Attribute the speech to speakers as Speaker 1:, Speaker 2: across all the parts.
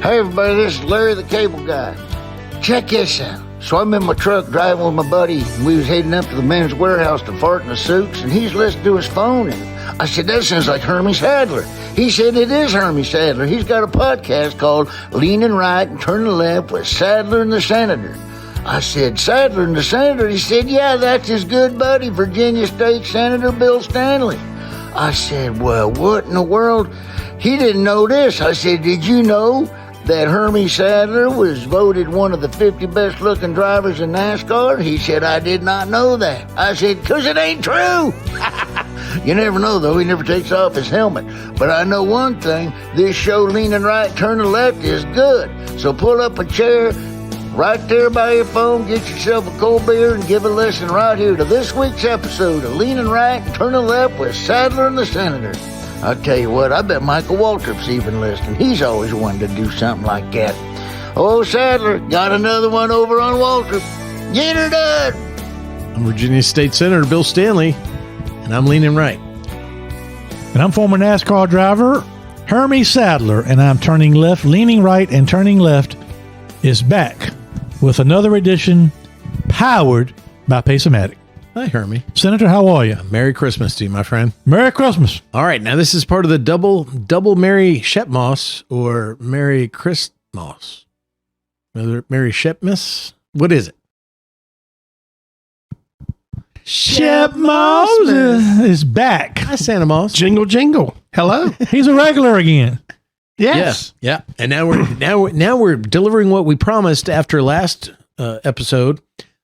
Speaker 1: Hey everybody, this is Larry the Cable Guy. Check this out. So I'm in my truck driving with my buddy, and we was heading up to the men's warehouse to fart in the suits, and he's listening to his phone, and I said, that sounds like Hermie Sadler. He said, it is Hermie Sadler. He's got a podcast called Leaning Right and Turning Left with Sadler and the Senator. I said, Sadler and the Senator? He said, yeah, that's his good buddy, Virginia State Senator Bill Stanley. I said, well, what in the world? He didn't know this. I said, did you know that Hermie Sadler was voted one of the 50 best looking drivers in NASCAR? He said, I did not know that. I said, because it ain't true. You never know, though. He never takes off his helmet. But I know one thing. This show, Leaning Right, Turning Left, is good. So pull up a chair right there by your phone, get yourself a cold beer, and give a listen right here to this week's episode of Leaning Right, Turning Left with Sadler and the Senator. I'll tell you what, I bet Michael Waltrip's even listening. He's always wanted to do something like that. Oh, Sadler, got another one over on Waltrip. Get her done.
Speaker 2: I'm Virginia State Senator Bill Stanley, and I'm leaning right.
Speaker 3: And I'm former NASCAR driver Hermie Sadler, and I'm turning left. Leaning Right and Turning Left is back with another edition powered by Pace-O-Matic.
Speaker 2: Hi, Hermie.
Speaker 3: Senator, how are you?
Speaker 2: Merry Christmas to you, my friend.
Speaker 3: Merry Christmas.
Speaker 2: All right, now this is part of the double Merry Shep Moss or Merry Christmas. Merry Shep Miss? What is it?
Speaker 3: Shep Moss is back.
Speaker 2: Hi, Santa Moss.
Speaker 4: Jingle, jingle. Hello.
Speaker 3: He's a regular again.
Speaker 4: Yes.
Speaker 2: Yeah. And now we're delivering what we promised after last episode.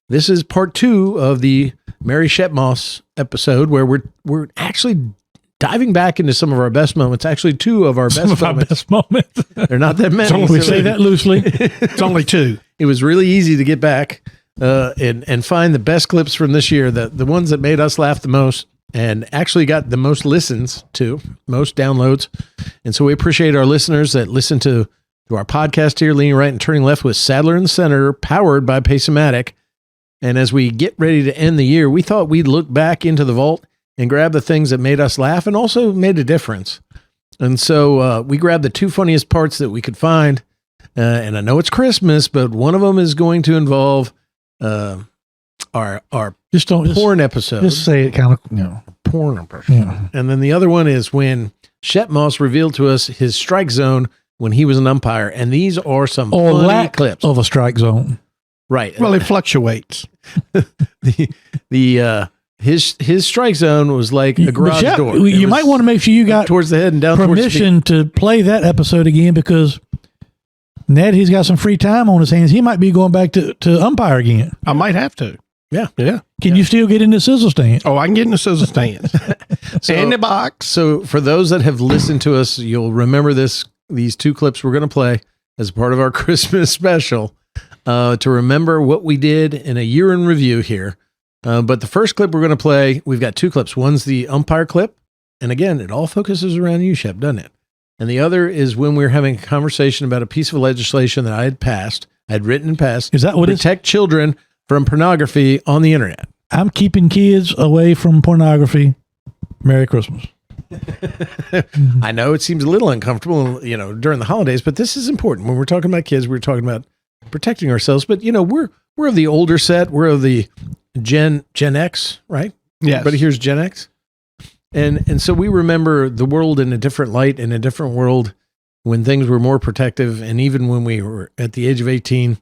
Speaker 2: This is part 2 of the Merry Shep Moss episode, where we're actually diving back into some of our best moments. Actually, 2 of our best moments. They're not that many.
Speaker 3: We say that loosely.
Speaker 4: It's only 2.
Speaker 2: It was really easy to get back and find the best clips from this year, the ones that made us laugh the most, and actually got the most listens to, most downloads. And so we appreciate our listeners that listen to our podcast here, Leaning Right and Turning Left with Sadler and the Senator, powered by Pace-O-Matic. And as we get ready to end the year, we thought we'd look back into the vault and grab the things that made us laugh and also made a difference. And so we grabbed the 2 funniest parts that we could find. And I know it's Christmas, but one of them is going to involve our porn episode.
Speaker 3: Just say it kind of,
Speaker 2: porn episode.
Speaker 3: Yeah.
Speaker 2: And then the other one is when Shep Moss revealed to us his strike zone when he was an umpire. And these are some funny
Speaker 3: lack
Speaker 2: clips
Speaker 3: of a strike zone.
Speaker 2: Right.
Speaker 4: Well, it fluctuates.
Speaker 2: His strike zone was like a garage door.
Speaker 3: You might want to make sure you got
Speaker 2: towards the head and down
Speaker 3: permission to play that episode again, because Ned, he's got some free time on his hands. He might be going back to umpire again.
Speaker 4: I might have to.
Speaker 2: Yeah.
Speaker 3: Can you still get in the sizzle stand?
Speaker 4: Oh, I can get in the scissor stands. In the box.
Speaker 2: So for those that have listened to us, you'll remember these 2 clips we're going to play as part of our Christmas special. To remember what we did in a year in review here. But the first clip we're going to play, we've got 2 clips. One's the umpire clip. And again, it all focuses around you, Shep, doesn't it? And the other is when we were having a conversation about a piece of legislation that I had written and passed.
Speaker 3: Is that what
Speaker 2: protect children from pornography on the internet.
Speaker 3: I'm keeping kids away from pornography. Merry Christmas.
Speaker 2: I know it seems a little uncomfortable, during the holidays, but this is important. When we're talking about kids, we're talking about protecting ourselves, but we're of the older set. We're of the Gen X, right?
Speaker 4: Yes.
Speaker 2: Everybody here's Gen X. And so we remember the world in a different light, in a different world, when things were more protective. And even when we were at the age of 18,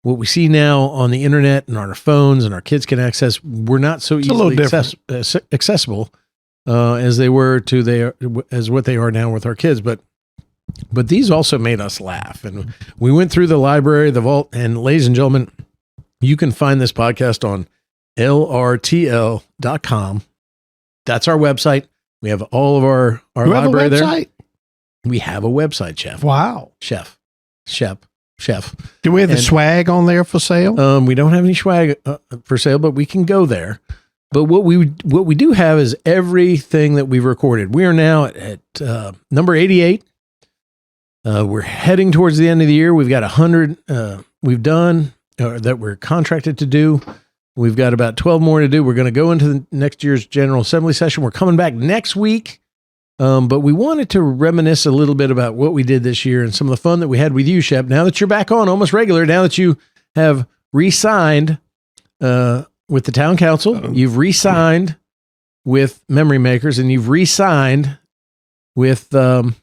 Speaker 2: what we see now on the internet and on our phones and our kids can access, we're not so easily accessible as they were as what they are now with our kids. But these also made us laugh. And we went through the library, the vault, and ladies and gentlemen, you can find this podcast on lrtl.com. That's our website. We have all of our library there. We have a website, Chef.
Speaker 4: Wow.
Speaker 2: Chef.
Speaker 4: Do we have the swag on there for sale?
Speaker 2: We don't have any swag for sale, but we can go there. But what we do have is everything that we've recorded. We are now at number 88. We're heading towards the end of the year. We've got 100 we've done that we're contracted to do. We've got about 12 more to do. We're going to go into the next year's General Assembly session. We're coming back next week But we wanted to reminisce a little bit about what we did this year and some of the fun that we had with you, Shep. Now that you're back on almost regular, now that you have re-signed with the town council, you've re-signed with Memory Makers, and you've re-signed with Boyd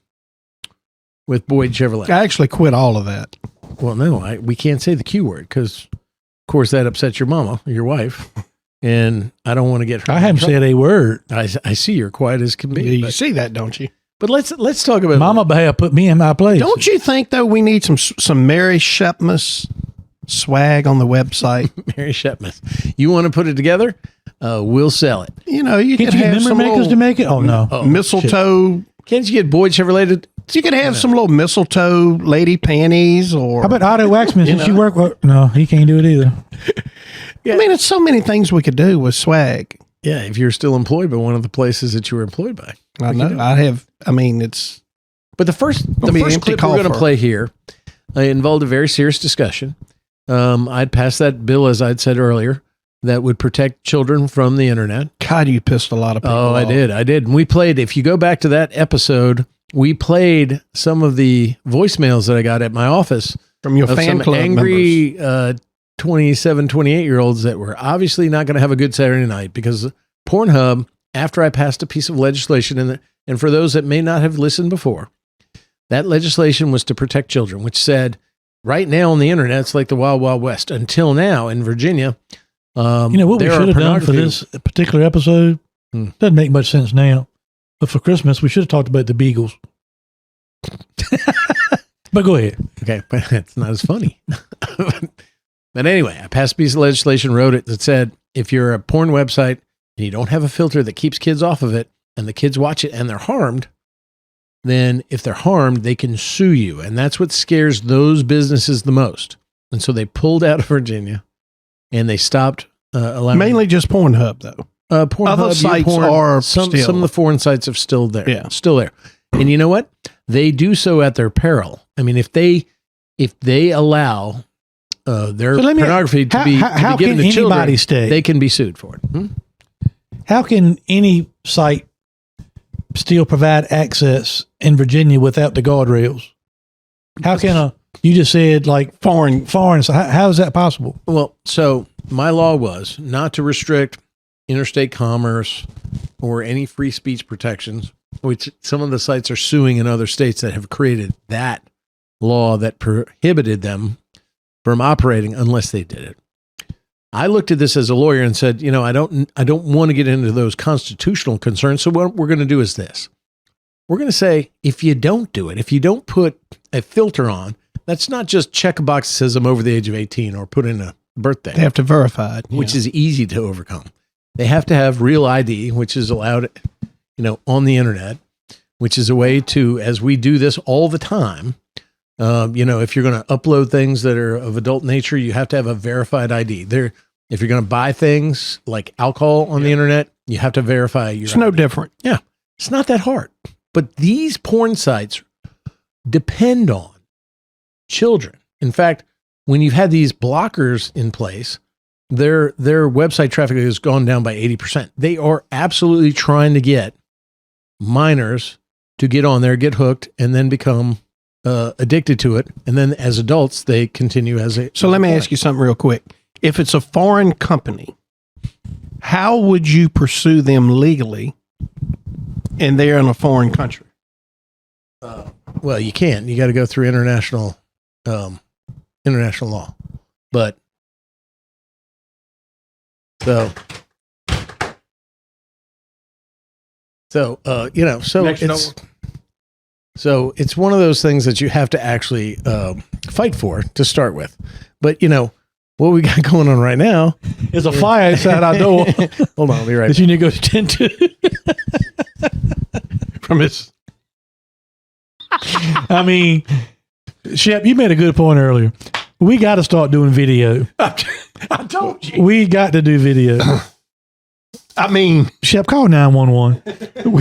Speaker 2: Chevrolet.
Speaker 4: I actually quit all of that.
Speaker 2: Well, no, we can't say the Q word because, of course, that upsets your mama, your wife, and I don't want to get her.
Speaker 3: I haven't said a word.
Speaker 2: I see you're quiet as can be.
Speaker 4: You see that, don't you?
Speaker 2: But let's talk about
Speaker 3: Mama Bear put me in my place.
Speaker 4: Don't you think, though, we need some Mary Shep Moss swag on the website?
Speaker 2: Mary Shep Moss. You want to put it together? We'll sell it.
Speaker 4: You know, you
Speaker 3: Can't
Speaker 4: could
Speaker 3: you get
Speaker 4: have
Speaker 3: memory
Speaker 4: some
Speaker 3: makers
Speaker 4: little
Speaker 3: to make it? Oh, no.
Speaker 4: mistletoe.
Speaker 2: Can't you get Boyd Chevrolet to?
Speaker 4: You could have some little mistletoe lady panties, or
Speaker 3: How about Otto Waxman? Since you work with... No, he can't do it either.
Speaker 4: I mean, it's so many things we could do with swag.
Speaker 2: Yeah, if you're still employed by one of the places that you were employed by.
Speaker 4: I know. I have. I mean, it's.
Speaker 2: But the first
Speaker 4: be an empty
Speaker 2: clip we're going to
Speaker 4: coffer.
Speaker 2: play here involved a very serious discussion. I'd passed that bill, as I'd said earlier, that would protect children from the internet.
Speaker 4: God, you pissed a lot of people
Speaker 2: Oh, I
Speaker 4: off.
Speaker 2: did. And we played, if you go back to that episode, we played some of the voicemails that I got at my office
Speaker 4: From your
Speaker 2: of
Speaker 4: fan
Speaker 2: some
Speaker 4: club members.
Speaker 2: angry 27, 28-year-olds that were obviously not going to have a good Saturday night because Pornhub, after I passed a piece of legislation, and for those that may not have listened before, that legislation was to protect children, which said right now on the internet, it's like the Wild Wild West. Until now in Virginia,
Speaker 3: You know what we
Speaker 2: there are
Speaker 3: should have done for
Speaker 2: pornography-
Speaker 3: this particular episode? Doesn't make much sense now. But for Christmas, we should have talked about the Beagles. But go ahead.
Speaker 2: Okay, but it's not as funny. But anyway, I passed a piece of legislation, wrote it, that said if you're a porn website and you don't have a filter that keeps kids off of it, and the kids watch it and they're harmed, then if they're harmed, they can sue you. And that's what scares those businesses the most. And so they pulled out of Virginia and they stopped allowing...
Speaker 4: Mainly just Pornhub, though.
Speaker 2: Pornhub,
Speaker 4: Other sites
Speaker 2: YouPorn,
Speaker 4: are
Speaker 2: some
Speaker 4: still.
Speaker 2: of the foreign sites are still there.
Speaker 4: Yeah.
Speaker 2: Still there. And you know what? They do so at their peril. I mean, if they allow their
Speaker 3: So let me-
Speaker 2: pornography to
Speaker 3: how-
Speaker 2: be
Speaker 3: how
Speaker 2: given
Speaker 3: can
Speaker 2: to children,
Speaker 3: anybody stay?
Speaker 2: they can be sued for it.
Speaker 3: How can any site still provide access in Virginia without the guardrails? How can you just said like foreign, so how is that possible?
Speaker 2: Well, so my law was not to restrict interstate commerce or any free speech protections, which some of the sites are suing in other states that have created that law that prohibited them from operating unless they did it. I looked at this as a lawyer and said, you know, I don't want to get into those constitutional concerns. So what we're going to do is this. We're going to say, if you don't do it, if you don't put a filter on, that's not just check a box that says I'm over the age of 18 or put in a birthday,
Speaker 4: They have to verify it.
Speaker 2: which is easy to overcome. They have to have real ID, which is allowed, you know, on the internet, which is a way to, as we do this all the time, you know, if you're going to upload things that are of adult nature, you have to have a verified ID. If you're going to buy things like alcohol on the internet, you have to verify your
Speaker 4: It's no
Speaker 2: ID.
Speaker 4: different.
Speaker 2: Yeah, it's not that hard. But these porn sites depend on children. In fact, when you've had these blockers in place, their website traffic has gone down by 80%. They are absolutely trying to get minors to get on there, get hooked, and then become addicted to it. And then as adults, they continue as a...
Speaker 4: So let me ask you something real quick. If it's a foreign company, how would you pursue them legally and they're in a foreign country?
Speaker 2: Well, you can't. You got to go through international law. But you know, so it's one of those things that you have to actually fight for to start with. But you know what we got going on right now.
Speaker 3: There's a fire outside our door
Speaker 2: Hold on, I'll be right
Speaker 3: that
Speaker 2: back.
Speaker 3: you need to go tend to.
Speaker 4: From his
Speaker 3: I mean, Shep, you made a good point earlier. We got to start doing video.
Speaker 4: I told you.
Speaker 3: We got to do video.
Speaker 4: I mean,
Speaker 3: Shep, call 911.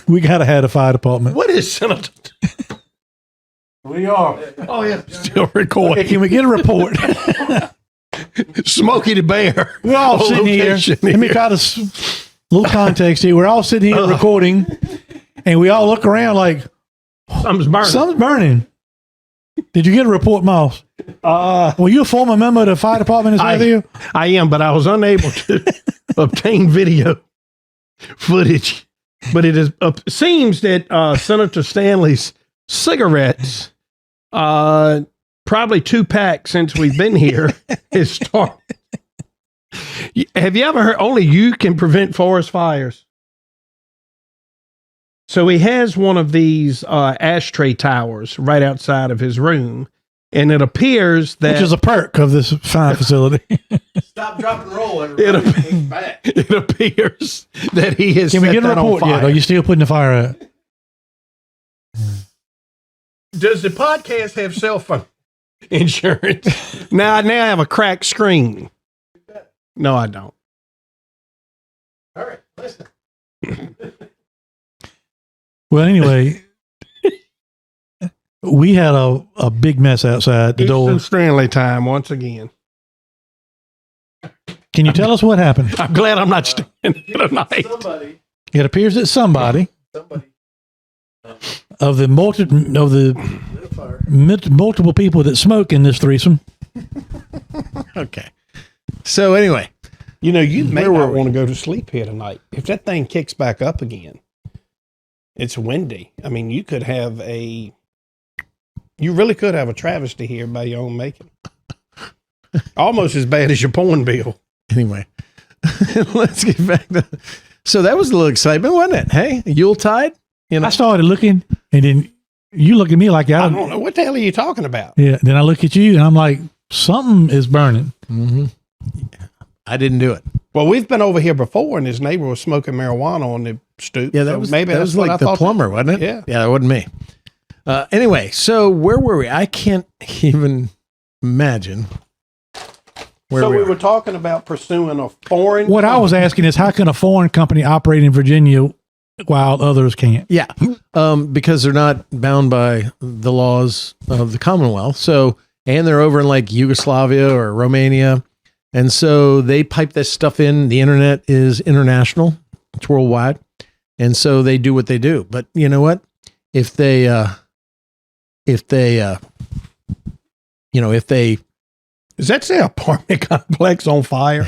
Speaker 3: We got to have a fire department.
Speaker 4: what is Senator?
Speaker 3: We are.
Speaker 4: Oh, yeah. Still recording.
Speaker 3: Can we get a report?
Speaker 4: Smokey the Bear.
Speaker 3: We're all sitting here.
Speaker 4: Location
Speaker 3: Let me try to little context here. We're all sitting here recording, And we all look around like,
Speaker 4: Something's burning.
Speaker 3: something's burning. Did you get a report, Moss? Were you a former member of the fire department as well with you?
Speaker 4: I am, but I was unable to obtain video footage. But it seems that Senator Stanley's cigarettes, probably 2 packs since we've been here, has started. Have you ever heard only you can prevent forest fires? So he has one of these ashtray towers right outside of his room, and it appears that...
Speaker 3: Which is a perk of this fine facility.
Speaker 2: Stop, drop, and roll, everybody. Back.
Speaker 4: It appears that he has
Speaker 3: Can we
Speaker 4: set
Speaker 3: get a
Speaker 4: that on
Speaker 3: report
Speaker 4: fire.
Speaker 3: yet? Are you still putting the fire out?
Speaker 4: Does the podcast have cell phone insurance? Now I have a cracked screen. No, I don't.
Speaker 2: All right, listen.
Speaker 3: Well, anyway, we had a big mess outside the door.
Speaker 4: Eastern Stanley time once again.
Speaker 3: Can you tell us what happened?
Speaker 4: I'm glad I'm not staying here tonight.
Speaker 2: Somebody.
Speaker 3: It appears that somebody of the multiple people that smoke in this threesome.
Speaker 2: Okay. So anyway,
Speaker 4: You know, you may not want to go to sleep here tonight. If that thing kicks back up again, it's windy. I mean, you really could have a travesty here by your own making. Almost as bad as your porn bill.
Speaker 2: anyway, let's get back to. So that was a little excitement, wasn't it? Hey, Yuletide. You know,
Speaker 3: I started looking, and then you look at me like
Speaker 4: I don't know. What the hell are you talking about?
Speaker 3: Yeah. Then I look at you, and I'm like, something is burning.
Speaker 2: mm-hmm. I didn't do it.
Speaker 4: Well, we've been over here before, and his neighbor was smoking marijuana on the stoop.
Speaker 2: Yeah, that
Speaker 4: so
Speaker 2: was
Speaker 4: maybe
Speaker 2: that
Speaker 4: that's
Speaker 2: was
Speaker 4: what
Speaker 2: like
Speaker 4: I
Speaker 2: the
Speaker 4: thought.
Speaker 2: plumber, wasn't it?
Speaker 4: Yeah.
Speaker 2: that wasn't me. Anyway, so where were we? I can't even imagine where
Speaker 4: So
Speaker 2: we
Speaker 4: we
Speaker 2: were.
Speaker 4: were talking about pursuing a foreign.
Speaker 3: What I was asking is, how can a foreign company operate in Virginia while others can't?
Speaker 2: Yeah, because they're not bound by the laws of the Commonwealth. So, and they're over in like Yugoslavia or Romania, and so they pipe this stuff in. The internet is international; it's worldwide, and so they do what they do. But you know what? If they
Speaker 4: Does that say apartment complex on fire?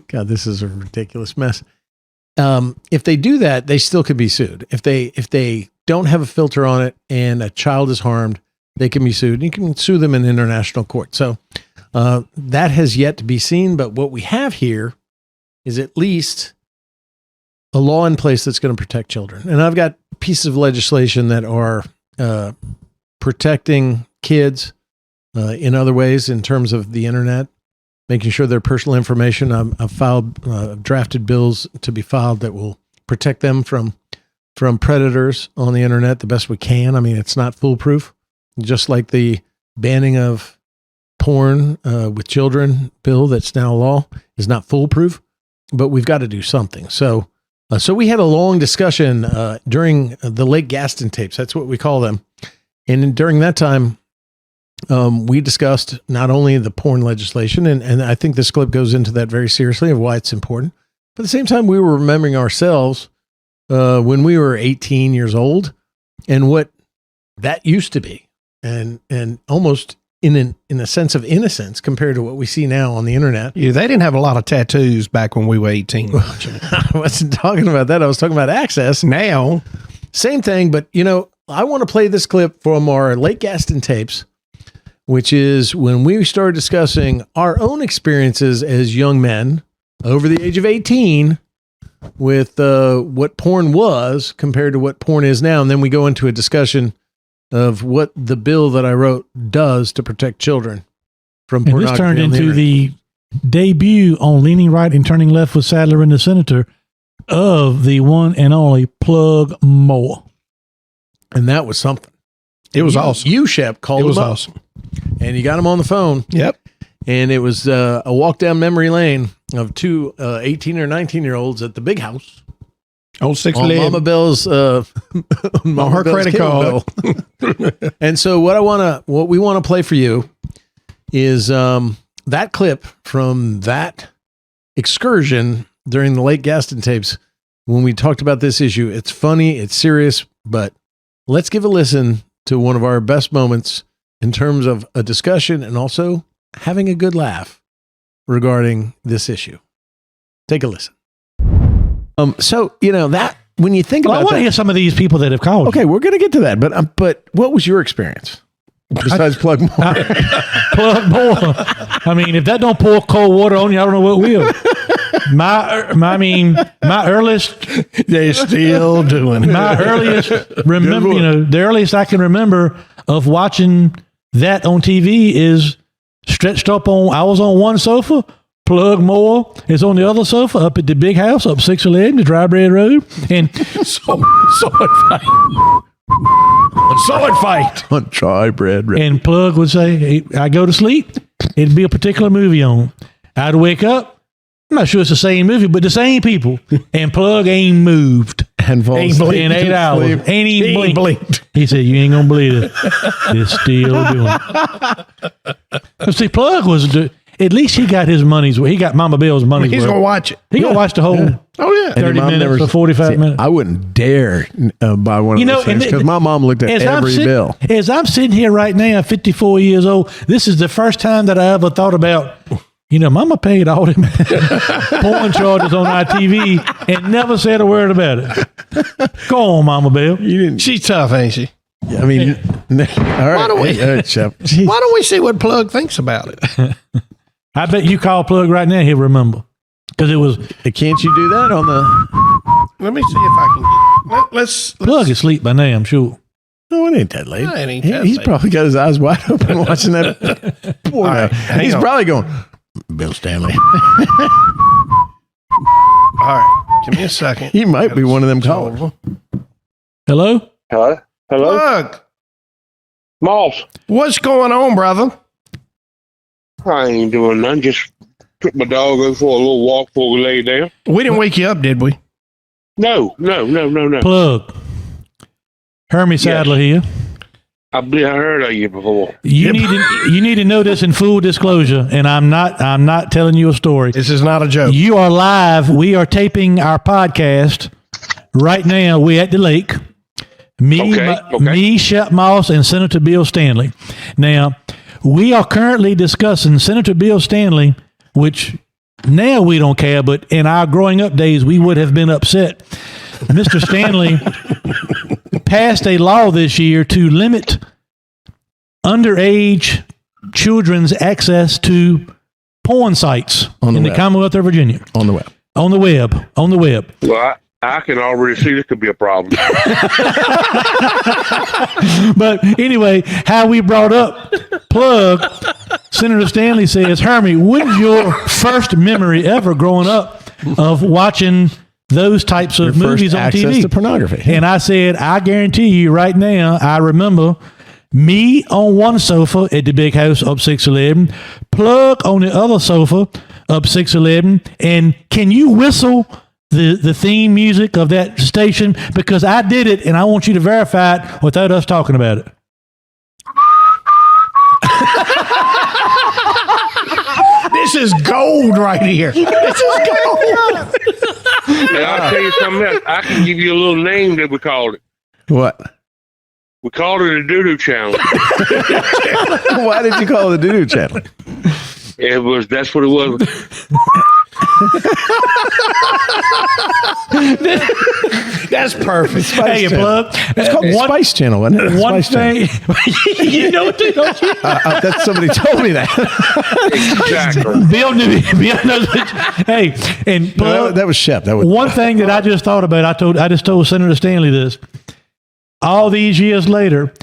Speaker 2: God, this is a ridiculous mess. If they do that, they still could be sued. If they don't have a filter on it and a child is harmed, they can be sued. You can sue them in international court. So that has yet to be seen. But what we have here is at least a law in place that's going to protect children. And I've got pieces of legislation that are protecting kids in other ways in terms of the internet, making sure their personal information. I've filed drafted bills to be filed that will protect them from predators on the internet the best we can. I mean, it's not foolproof, just like the banning of porn with children bill that's now law is not foolproof, but we've got to do something. So we had a long discussion during the late Gaston tapes. That's what we call them. And during that time, we discussed not only the porn legislation, and I think this clip goes into that very seriously of why it's important. But at the same time, we were remembering ourselves when we were 18 years old and what that used to be, and almost in a sense of innocence compared to what we see now on the internet.
Speaker 4: Yeah, they didn't have a lot of tattoos back when we were 18.
Speaker 2: I wasn't talking about that. I was talking about access.
Speaker 4: Now,
Speaker 2: Same thing, but I want to play this clip from our late Gaston tapes, which is when we started discussing our own experiences as young men over the age of 18 with what porn was compared to what porn is now. And then we go into a discussion of what the bill that I wrote does to protect children from
Speaker 3: And
Speaker 2: pornography.
Speaker 3: this turned
Speaker 2: on the
Speaker 3: into
Speaker 2: internet.
Speaker 3: the debut on Leaning Right and Turning Left with Sadler and the Senator of the one and only Plug Moore.
Speaker 2: And that was something.
Speaker 4: it was awesome.
Speaker 2: You, Shep, called
Speaker 4: It was
Speaker 2: him up,
Speaker 4: awesome.
Speaker 2: and you got him on the phone.
Speaker 4: Yep.
Speaker 2: And it was a walk down memory lane of two 18 or 19-year-olds at the big house.
Speaker 4: Old 6
Speaker 2: On
Speaker 4: leg.
Speaker 2: Mama Bell's on
Speaker 4: her credit card.
Speaker 2: And so what we want to play for you is that clip from that excursion during the late Gaston tapes when we talked about this issue. It's funny, it's serious, but let's give a listen to one of our best moments in terms of a discussion and also having a good laugh regarding this issue. Take a listen. So, that when you think about
Speaker 3: I want to hear some of these people that have called.
Speaker 2: Okay, we're going to get to that, but what was your experience besides Plug More?
Speaker 3: Plug More. I mean, if that don't pour cold water on you, I don't know what will. My earliest.
Speaker 4: They're still doing it.
Speaker 3: My earliest remember, the earliest I can remember of watching that on TV is stretched up on. I was on one sofa. Plug More is on the other sofa up at the big house up 611, the Dry Bread Road, and sword fight
Speaker 2: On Dry Bread Road.
Speaker 3: And Plug would say, hey, I go to sleep. It'd be a particular movie on. I'd wake up. I'm not sure it's the same movie, but the same people. And Plug ain't moved
Speaker 2: And falls
Speaker 3: in 8 hours. Ain't even blinked. He said, you ain't gonna believe it. It's still doing it. See, Plug was at least he got his money's worth. He got Mama Bill's money's worth.
Speaker 4: He's going to watch it.
Speaker 3: He gonna watch the whole
Speaker 4: Oh, yeah.
Speaker 3: 30 minutes or 45 minutes.
Speaker 2: I wouldn't dare buy one of those things because my mom looked at every bill.
Speaker 3: As I'm sitting here right now, 54 years old, this is the first time that I ever thought about, Mama paid all them porn charges on our TV and never said a word about it. Go on, Mama Bill.
Speaker 4: She's tough, ain't she?
Speaker 2: I mean, all right. Shep.
Speaker 4: Why don't we see what Plug thinks about it?
Speaker 3: I bet you call Plug right now, he'll remember. Because it was.
Speaker 2: Can't you do that on the.
Speaker 4: Let me see if I can get. Let's
Speaker 3: Plug asleep by now, I'm sure.
Speaker 2: No, it ain't that late.
Speaker 4: No, it ain't that
Speaker 2: He's
Speaker 4: late.
Speaker 2: probably got his eyes wide open watching that. Poor guy.
Speaker 4: right,
Speaker 2: He's
Speaker 4: on.
Speaker 2: probably going, Bill Stanley.
Speaker 4: All right. Give me a second.
Speaker 2: He might be one of them callers.
Speaker 3: Hello?
Speaker 5: Hello?
Speaker 4: Plug,
Speaker 5: Moss.
Speaker 4: what's going on, brother?
Speaker 5: I ain't doing nothing. Just took my dog over for a little walk before we lay down.
Speaker 4: We didn't wake you up, did we?
Speaker 5: No.
Speaker 3: Plug. Hermie Sadler here.
Speaker 5: I believe I heard of you before.
Speaker 3: You need to know this in full disclosure, and I'm not telling you a story.
Speaker 4: This is not a joke.
Speaker 3: You are live. We are taping our podcast right now. We're at the lake. Me, Shep Moss, and Senator Bill Stanley. Now, we are currently discussing Senator Bill Stanley, which now we don't care, but in our growing up days, we would have been upset. Mr. Stanley passed a law this year to limit underage children's access to porn sites in the Commonwealth of Virginia.
Speaker 2: On the web.
Speaker 3: On the web.
Speaker 5: Well, I can already see this could be a problem.
Speaker 3: But anyway, how we brought up Plug, Senator Stanley says, Hermie, what's your first memory ever growing up of watching those types of movies on
Speaker 2: access
Speaker 3: TV?
Speaker 2: To pornography.
Speaker 3: And I said, I guarantee you right now, I remember me on one sofa at the big house up 611, Plug on the other sofa up 611, and can you whistle the theme music of that station? Because I did it, and I want you to verify it without us talking about it.
Speaker 4: This is gold right here. This is gold.
Speaker 5: And I'll tell you something else. I can give you a little name that we called it.
Speaker 2: What?
Speaker 5: We called it a doo-doo channel.
Speaker 2: Why did you call it the doo-doo channel?
Speaker 5: That's what it was.
Speaker 4: That's perfect.
Speaker 3: Hey, Plug.
Speaker 2: It's called the Spice Channel, wasn't it?
Speaker 3: One
Speaker 2: Spice Channel.
Speaker 3: thing, you know it, don't you?
Speaker 2: That's somebody told me that.
Speaker 5: Exactly.
Speaker 3: Bill knew. Bill knows it. Hey, and Plug,
Speaker 2: that was Shep. That was
Speaker 3: one thing that I just thought about. I just told Senator Stanley this. All these years later,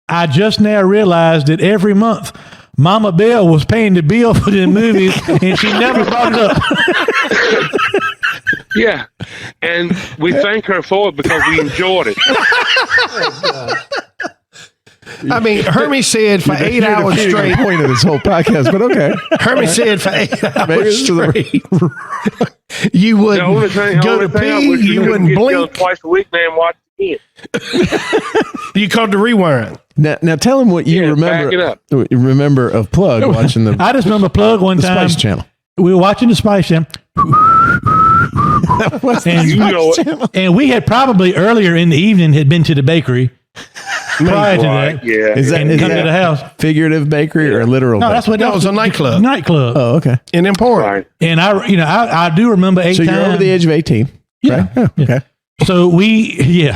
Speaker 3: I just now realized that every month Mama Bill was paying the bill for the movies, and she never brought it up.
Speaker 5: Yeah. And we thank her for it because we enjoyed it.
Speaker 4: I mean, Hermie said for 8 hours straight.
Speaker 2: Point of this whole podcast, but okay.
Speaker 4: Hermie said for 8
Speaker 2: Maybe
Speaker 4: hours
Speaker 2: it's the-
Speaker 4: straight. You
Speaker 5: The only
Speaker 4: wouldn't
Speaker 5: thing
Speaker 4: go to pee. You wouldn't blink.
Speaker 5: Twice a week, man, watch it again.
Speaker 4: You called the rewind.
Speaker 2: Now tell him what you
Speaker 5: Yeah,
Speaker 2: remember.
Speaker 5: back it up.
Speaker 2: You remember of Plug watching the
Speaker 3: I just remember Plug one time.
Speaker 2: Spice Channel.
Speaker 3: We were watching the Spice Channel. And,
Speaker 5: You know it.
Speaker 3: and we had probably earlier in the evening had been to the bakery prior to
Speaker 5: Right,
Speaker 3: that.
Speaker 5: yeah.
Speaker 2: Is that,
Speaker 3: And
Speaker 2: is
Speaker 3: come to
Speaker 2: that
Speaker 3: the house.
Speaker 2: figurative bakery or literal?
Speaker 3: No, that's what
Speaker 4: That was a nightclub
Speaker 3: Nightclub.
Speaker 2: Oh, okay.
Speaker 4: in Emporia.
Speaker 5: Right.
Speaker 3: And I do remember
Speaker 2: So you're over the age of 18.
Speaker 3: Yeah.
Speaker 2: Right? Oh, okay.
Speaker 3: So we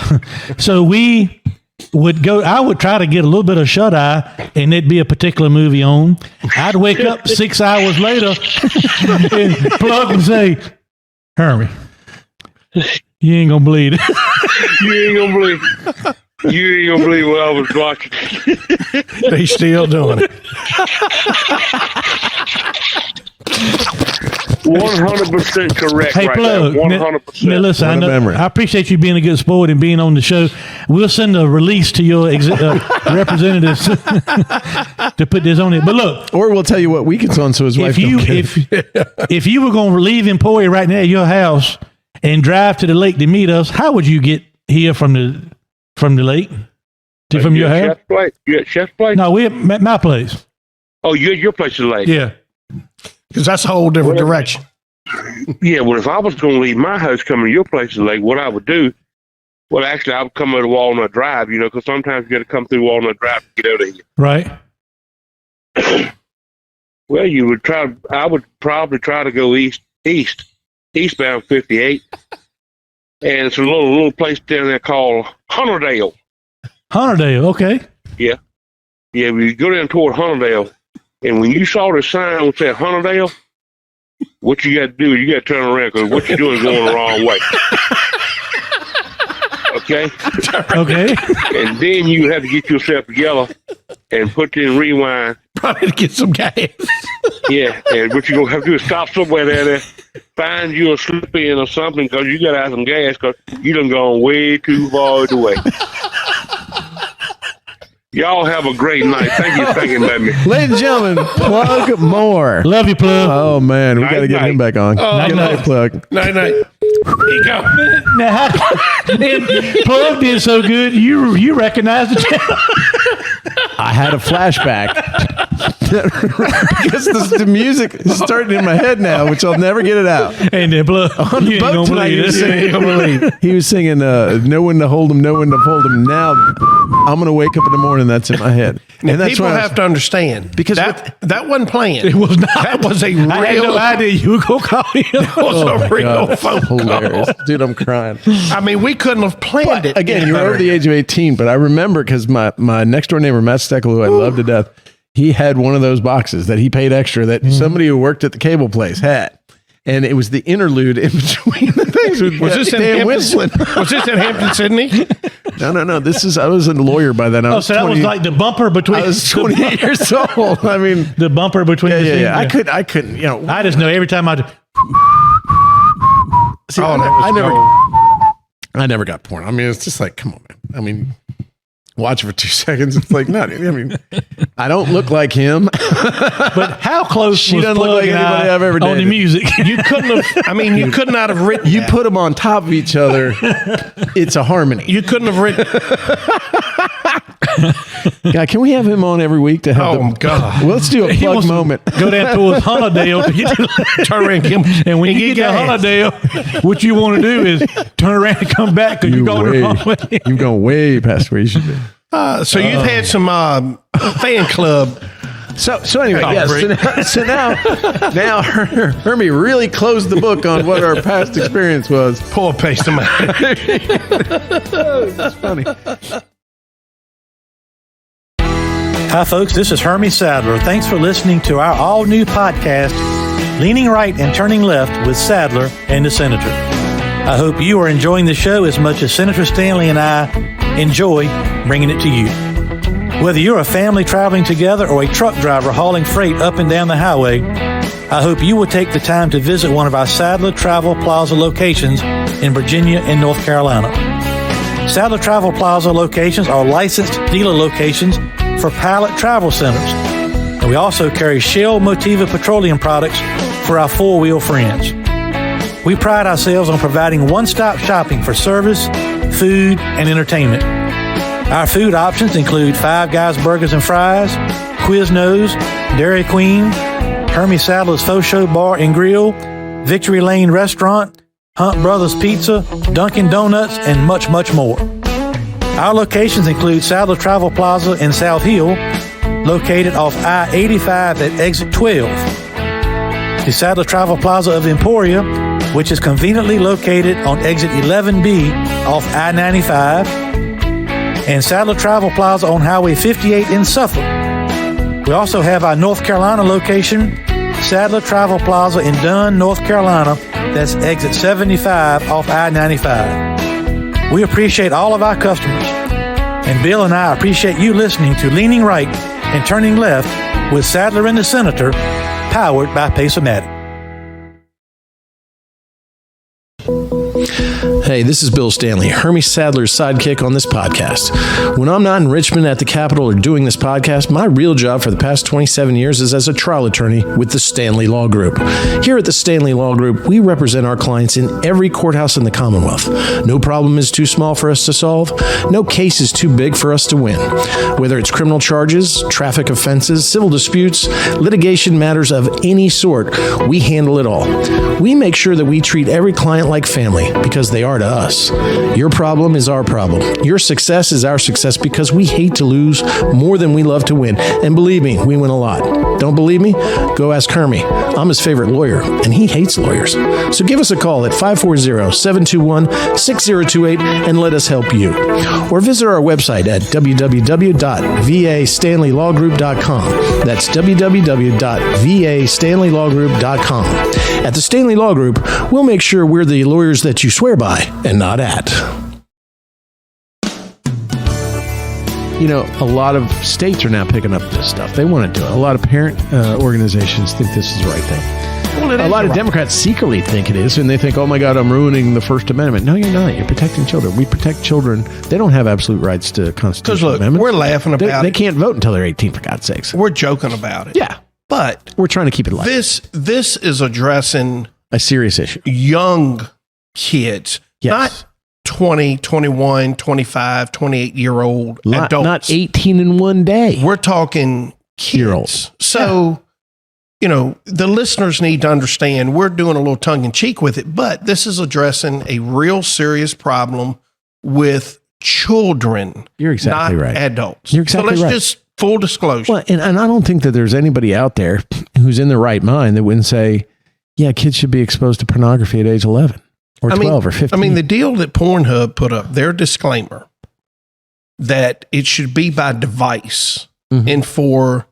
Speaker 3: would go. I would try to get a little bit of shut eye, and there'd be a particular movie on. I'd wake up 6 hours later and plug and say, "Hermie, you ain't gonna believe it."
Speaker 5: You ain't gonna believe. You ain't gonna believe what I was watching.
Speaker 4: They still doing it.
Speaker 5: 100% correct.
Speaker 3: Hey,
Speaker 5: right
Speaker 3: plug.
Speaker 5: there.
Speaker 3: Now
Speaker 5: 100%.
Speaker 3: listen,
Speaker 2: What a memory.
Speaker 3: I appreciate you being a good sport and being on the show. We'll send a release to your representatives to put this on it. But look,
Speaker 2: Or we'll tell you what week it's on so his wife don't get it.
Speaker 3: if you were going to leave Emporia right now at your house and drive to the lake to meet us, how would you get here from the lake from
Speaker 5: You
Speaker 3: your
Speaker 5: at
Speaker 3: house?
Speaker 5: Chef's place? You at Chef's place?
Speaker 3: No, we're at my place.
Speaker 5: Oh, you at your place is late.
Speaker 3: Yeah.
Speaker 4: Because that's a whole different direction.
Speaker 5: Yeah, well, if I was going to leave my house coming to your place is late, what I would do, well, actually, I would come over to Walnut Drive, because sometimes you got to come through Walnut Drive to get out of here.
Speaker 3: Right.
Speaker 5: Well, I would probably try to go eastbound 58. And it's a little place down there called Hunterdale.
Speaker 3: Hunterdale. Okay.
Speaker 5: Yeah, we go down toward Hunterdale, and when you saw the sign that said Hunterdale, what you got to do is you got to turn around because what you're doing is going the wrong way. Okay?
Speaker 3: Okay.
Speaker 5: And then you have to get yourself together and put in rewind.
Speaker 4: Probably to get some gas.
Speaker 5: Yeah, and what you're going to have to do is stop somewhere there, find you a slip in or something because you got to have some gas because you done gone way too far away. Y'all have a great night. Thank you for thinking about me.
Speaker 2: Ladies and gentlemen, Plug Moore.
Speaker 3: Love you, plug.
Speaker 2: Oh, man. We got to get him back on. Good night, Plug.
Speaker 4: Night. Here you go.
Speaker 3: Now, plug did so good. You recognize the channel.
Speaker 2: I had a flashback. Because the music is starting in my head now, which I'll never get it out.
Speaker 3: And then plug.
Speaker 2: On the
Speaker 3: You ain't
Speaker 2: boat
Speaker 3: gonna
Speaker 2: tonight,
Speaker 3: believe it.
Speaker 2: he was singing "No One to Hold Him, No One to Fold Him." Now I'm going to wake up in the morning. That's in my head, and that's
Speaker 4: People
Speaker 2: why
Speaker 4: have to understand
Speaker 2: because
Speaker 4: that wasn't planned.
Speaker 3: It was not.
Speaker 4: That was a real.
Speaker 3: I had no idea you were going to call him.
Speaker 4: That was a real phone
Speaker 2: hilarious,
Speaker 4: call.
Speaker 2: dude. I'm crying.
Speaker 4: I mean, we couldn't have planned it.
Speaker 2: Again,
Speaker 4: any
Speaker 2: you're
Speaker 4: better.
Speaker 2: over the age of 18, but I remember because my next door neighbor Matt Steckel, who I love to death, he had one of those boxes that he paid extra that somebody who worked at the cable place had. And it was the interlude in between the things.
Speaker 4: Was this in
Speaker 2: Dan
Speaker 4: Hampton? Was this in Hampton, Sydney?
Speaker 2: No. I was a lawyer by then. I was
Speaker 3: So that was like the bumper between.
Speaker 2: I was 28 years old. I mean,
Speaker 3: the bumper between the scenes.
Speaker 2: yeah. I couldn't.
Speaker 3: I just know every time I.
Speaker 2: See,
Speaker 4: Oh,
Speaker 2: I never got porn. I mean, it's just like, come on, man. I mean, watch it for 2 seconds. It's like, not. I mean, I don't look like him.
Speaker 3: But how close
Speaker 2: She
Speaker 3: was
Speaker 2: doesn't look
Speaker 3: Plug
Speaker 2: like
Speaker 3: and
Speaker 2: anybody
Speaker 3: I
Speaker 2: I've ever
Speaker 3: on the
Speaker 2: dated.
Speaker 3: music?
Speaker 4: You couldn't have. I mean, you could not have written.
Speaker 2: You put them on top of each other. It's a harmony.
Speaker 4: You couldn't have written.
Speaker 2: God, can we have him on every week to have
Speaker 4: Oh, God.
Speaker 2: Well, let's do a
Speaker 3: He
Speaker 2: plug
Speaker 3: wants to
Speaker 2: moment.
Speaker 3: Go down towards Hunterdale to get to
Speaker 4: Turn around
Speaker 3: and when
Speaker 4: and
Speaker 3: you
Speaker 4: get
Speaker 3: get to
Speaker 4: gas.
Speaker 3: Hunterdale, what you want to do is turn around and come back because you're going the wrong way.
Speaker 2: You've gone way past where you should be.
Speaker 4: So you've had some fan club.
Speaker 2: So anyway,
Speaker 4: Oh,
Speaker 2: yes.
Speaker 4: Rick.
Speaker 2: So now Hermie really closed the book on what our past experience was.
Speaker 4: Poor paste of mine.
Speaker 2: It's funny.
Speaker 3: Hi, folks. This is Hermie Sadler. Thanks for listening to our all-new podcast, Leaning Right and Turning Left with Sadler and the Senator. I hope you are enjoying the show as much as Senator Stanley and I enjoy bringing it to you. Whether you're a family traveling together or a truck driver hauling freight up and down the highway, I hope you will take the time to visit one of our Sadler Travel Plaza locations in Virginia and North Carolina. Sadler Travel Plaza locations are licensed dealer locations for Pilot Travel Centers. And we also carry Shell Motiva petroleum products for our four-wheel friends. We pride ourselves on providing one-stop shopping for service, food, and entertainment. Our food options include Five Guys Burgers and Fries, Quiznos, Dairy Queen, Hermie Sadler's Faux Show Bar and Grill, Victory Lane Restaurant, Hunt Brothers Pizza, Dunkin' Donuts, and much, much more. Our locations include Sadler Travel Plaza in South Hill, located off I-85 at exit 12. The Sadler Travel Plaza of Emporia, which is conveniently located on exit 11B off I-95, and Sadler Travel Plaza on Highway 58 in Suffolk. We also have our North Carolina location, Sadler Travel Plaza in Dunn, North Carolina. That's exit 75 off I-95. We appreciate all of our customers, and Bill and I appreciate you listening to Leaning Right and Turning Left with Sadler and the Senator, powered by Pace-O-Matic.
Speaker 2: Hey, this is Bill Stanley, Hermie Sadler's sidekick on this podcast. When I'm not in Richmond at the Capitol or doing this podcast, my real job for the past 27 years is as a trial attorney with the Stanley Law Group. Here at the Stanley Law Group, we represent our clients in every courthouse in the Commonwealth. No problem is too small for us to solve. No case is too big for us to win. Whether it's criminal charges, traffic offenses, civil disputes, litigation matters of any sort, we handle it all. We make sure that we treat every client like family because they are to us. Your problem is our problem. Your success is our success because we hate to lose more than we love to win. And believe me, we win a lot. Don't believe me? Go ask Hermie. I'm his favorite lawyer, and he hates lawyers. So give us a call at 540-721-6028 and let us help you. Or visit our website at www.vastanleylawgroup.com. That's www.vastanleylawgroup.com. At the Stanley Law Group, we'll make sure we're the lawyers that you swear by and not at. You know, a lot of states are now picking up this stuff. They want to do it. A lot of parent organizations think this is the right thing. Well, a lot of Democrats secretly think it is, and they think, oh my God, I'm ruining the First Amendment. No, you're not. You're protecting children. We protect children. They don't have absolute rights to constitutional amendments.
Speaker 4: We're laughing about it.
Speaker 2: They can't vote until they're 18, for God's sakes.
Speaker 4: We're joking about it.
Speaker 2: Yeah.
Speaker 4: But
Speaker 2: we're trying to keep it light.
Speaker 4: This is addressing
Speaker 2: a serious issue.
Speaker 4: Young kids,
Speaker 2: yes.
Speaker 4: Not 20, 21, 25, 28-year-old adults.
Speaker 2: Not 18 in one day.
Speaker 4: We're talking kids. So, you know, the listeners need to understand we're doing a little tongue-in-cheek with it, but this is addressing a real serious problem with children.
Speaker 2: You're exactly
Speaker 4: not
Speaker 2: right.
Speaker 4: Adults.
Speaker 2: You're exactly
Speaker 4: so
Speaker 2: right.
Speaker 4: let's just full disclosure.
Speaker 2: Well, and I don't think that there's anybody out there who's in their right mind that wouldn't say, yeah, kids should be exposed to pornography at age 11 or 12 or 15.
Speaker 4: I mean, the deal that Pornhub put up, their disclaimer that it should be by device, and for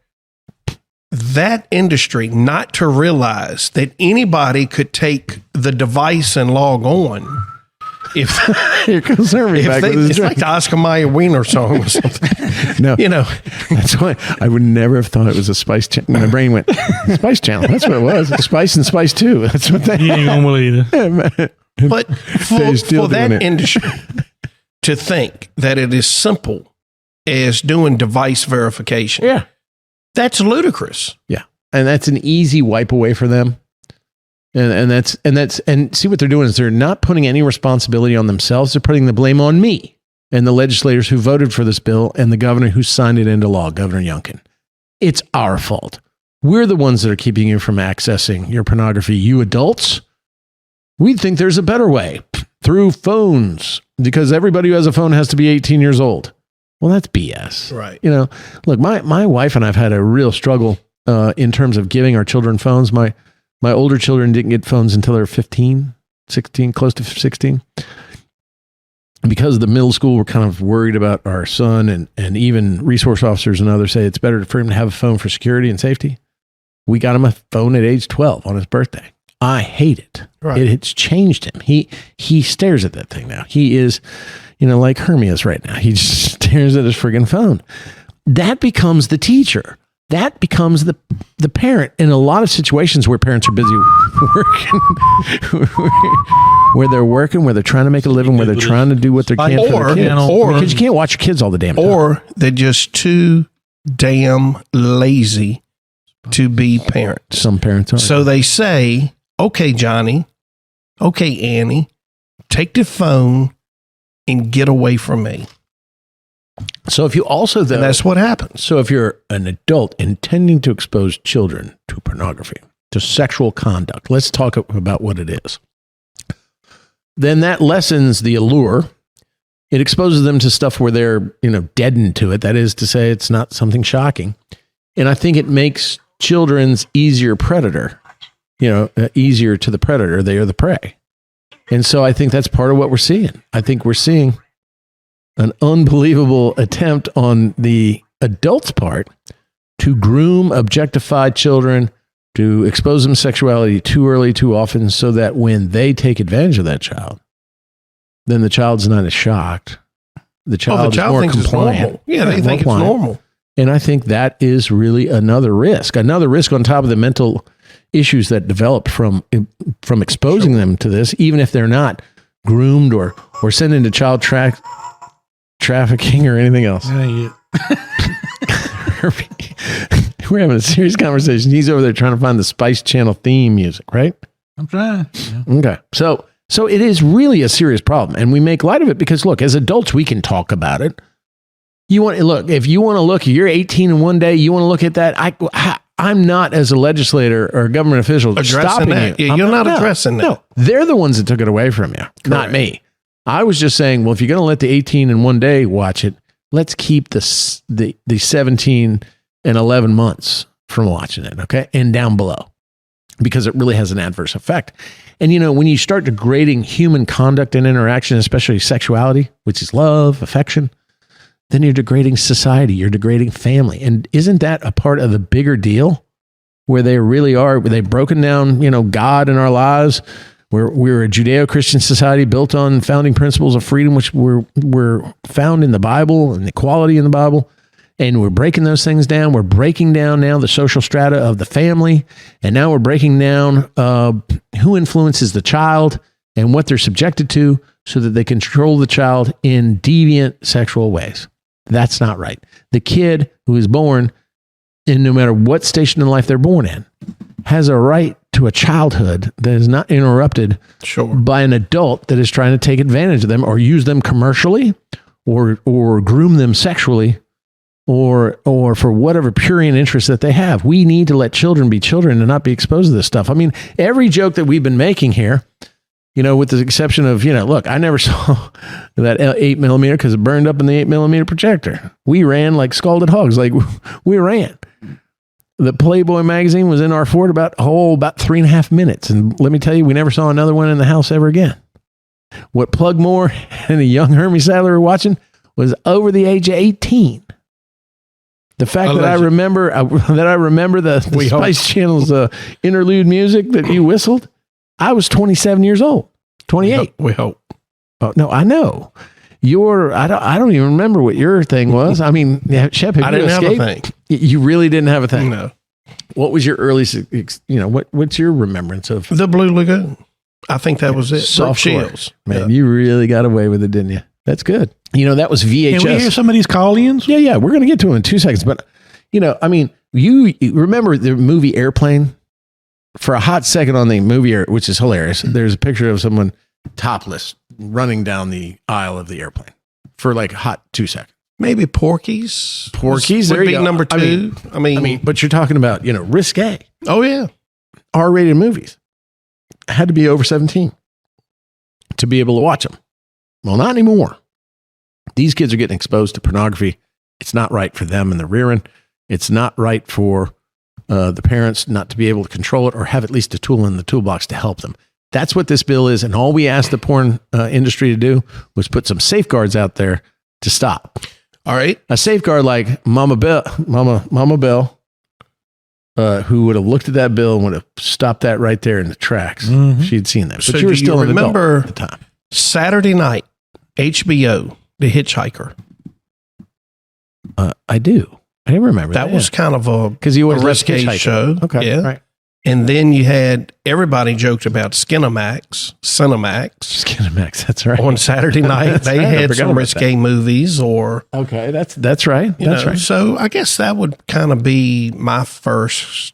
Speaker 4: that industry not to realize that anybody could take the device and log on. If
Speaker 2: Here comes Hermie back with his
Speaker 4: it's like the Oscar Mayer Wiener song or something.
Speaker 2: No,
Speaker 4: you know,
Speaker 2: that's why I would never have thought it was a Spice Channel. My brain went Spice Channel. That's what it was. Spice and Spice 2. That's what they.
Speaker 3: You ain't gonna believe it.
Speaker 4: But for that industry to think that it is simple as doing device verification, that's ludicrous.
Speaker 2: Yeah, and that's an easy wipe away for them. And see what they're doing is they're not putting any responsibility on themselves. They're putting the blame on me and the legislators who voted for this bill and the governor who signed it into law, Governor Youngkin. It's our fault. We're the ones that are keeping you from accessing your pornography. You adults, we think there's a better way through phones because everybody who has a phone has to be 18 years old. Well, that's BS.
Speaker 4: Right.
Speaker 2: You know, look, my wife and I've had a real struggle in terms of giving our children phones. My older children didn't get phones until they were 15, 16, close to 16. Because the middle school were kind of worried about our son and even resource officers and others say it's better for him to have a phone for security and safety. We got him a phone at age 12 on his birthday. I hate it.
Speaker 4: Right.
Speaker 2: It's changed him. He stares at that thing now. He is, like Hermie is right now. He just stares at his friggin' phone. That becomes the teacher. That becomes the parent in a lot of situations where parents are busy working, where they're working, where they're trying to make a living, where they're trying to do what they can for their kids. Because you can't watch your kids all the damn time.
Speaker 4: Or they're just too damn lazy to be parents.
Speaker 2: Some parents are.
Speaker 4: So they say, okay, Johnny, okay, Annie, take the phone and get away from me.
Speaker 2: So if you also, though,
Speaker 4: and that's what happens.
Speaker 2: So if you're an adult intending to expose children to pornography, to sexual conduct, let's talk about what it is. then that lessens the allure. It exposes them to stuff where they're, deadened to it. That is to say, it's not something shocking. And I think it makes children's easier predator, easier to the predator. They are the prey. And so I think that's part of what we're seeing. I think we're seeing an unbelievable attempt on the adult's part to groom, objectify children, to expose them to sexuality too early, too often, so that when they take advantage of that child, then the child's not as shocked. The child is more compliant.
Speaker 4: Yeah, they think it's normal.
Speaker 2: And I think that is really another risk on top of the mental issues that develop from exposing them to this, even if they're not groomed or sent into child trafficking or anything else. We're having a serious conversation. He's over there trying to find the Spice Channel theme music, right?
Speaker 3: I'm trying. Yeah.
Speaker 2: Okay. So it is really a serious problem, and we make light of it because, look, as adults, we can talk about it. If you want to look, you're 18 in one day, you want to look at that. I'm not, as a legislator or a government official, stopping
Speaker 4: that.
Speaker 2: you.
Speaker 4: Yeah, you're not addressing that.
Speaker 2: No, they're the ones that took it away from you, not me. I was just saying, well, if you're going to let the 18 in one day watch it, let's keep the 17 and 11 months from watching it, okay, and down below, because it really has an adverse effect. And, when you start degrading human conduct and interaction, especially sexuality, which is love, affection, then you're degrading society, you're degrading family. And isn't that a part of the bigger deal where they really are, where they've broken down, God in our lives? We're a Judeo-Christian society built on founding principles of freedom, which were found in the Bible and equality in the Bible. And we're breaking those things down. We're breaking down now the social strata of the family. And now we're breaking down who influences the child and what they're subjected to so that they control the child in deviant sexual ways. That's not right. The kid who is born, and no matter what station in life they're born in, has a right to a childhood that is not interrupted by an adult that is trying to take advantage of them or use them commercially or groom them sexually or for whatever prurient interest that they have. We need to let children be children and not be exposed to this stuff. I mean, every joke that we've been making here, with the exception of, look, I never saw that 8mm because it burned up in the 8mm projector. We ran like scalded hogs. Like we ran. The Playboy magazine was in our fort about 3.5 minutes. And let me tell you, we never saw another one in the house ever again. What Plugmore and the young Hermie Sadler were watching was over the age of 18. The fact that I remember the Spice Channel's interlude music that you whistled, I was 27 years old, 28.
Speaker 4: We hope.
Speaker 2: Oh, no, I know. I don't even remember what your thing was. I mean, Shep, have
Speaker 4: I
Speaker 2: you
Speaker 4: didn't
Speaker 2: escaped?
Speaker 4: have a thing.
Speaker 2: You really didn't have a thing?
Speaker 4: No.
Speaker 2: What was your earliest, what's your remembrance of?
Speaker 4: The Blue Lagoon. I think that was it.
Speaker 2: Soft
Speaker 4: Chills.
Speaker 2: Man, you really got away with it, didn't you? That's good. That was VHS.
Speaker 3: Can we hear some of these call-ins?
Speaker 2: Yeah. We're going to get to them in 2 seconds. But, you remember the movie Airplane? For a hot second on the movie, which is hilarious, there's a picture of someone topless running down the aisle of the airplane for like a hot 2 seconds.
Speaker 4: Maybe Porky's.
Speaker 2: Porky's
Speaker 4: would
Speaker 2: there
Speaker 4: be
Speaker 2: you go.
Speaker 4: number 2. I mean,
Speaker 2: but you're talking about, risque.
Speaker 4: Oh, yeah.
Speaker 2: R-rated movies. Had to be over 17 to be able to watch them. Well, not anymore. These kids are getting exposed to pornography. It's not right for them and the rearing. It's not right for the parents not to be able to control it or have at least a tool in the toolbox to help them. That's what this bill is. And all we asked the porn industry to do was put some safeguards out there to stop.
Speaker 4: All right.
Speaker 2: A safeguard like Mama Bell, who would have looked at that bill and would have stopped that right there in the tracks.
Speaker 3: Mm-hmm.
Speaker 2: She'd seen that. But
Speaker 4: So
Speaker 2: you were
Speaker 4: do
Speaker 2: still
Speaker 4: you
Speaker 2: an adult
Speaker 4: remember
Speaker 2: at the time.
Speaker 4: Saturday night, HBO, The Hitchhiker.
Speaker 2: I do. I didn't remember that.
Speaker 4: That was kind of a
Speaker 2: because you always left
Speaker 4: risque
Speaker 2: Hitchhiker.
Speaker 4: show.
Speaker 2: Okay.
Speaker 4: Yeah.
Speaker 2: Right.
Speaker 4: And then you had everybody joked about Cinemax
Speaker 2: Skinamax. That's right.
Speaker 4: on Saturday night.
Speaker 2: That's
Speaker 4: They
Speaker 2: right. I
Speaker 4: had
Speaker 2: forgot
Speaker 4: some
Speaker 2: about
Speaker 4: risque movies or,
Speaker 2: Okay. That's right.
Speaker 4: you
Speaker 2: That's
Speaker 4: know,
Speaker 2: right.
Speaker 4: So I guess that would kind of be my first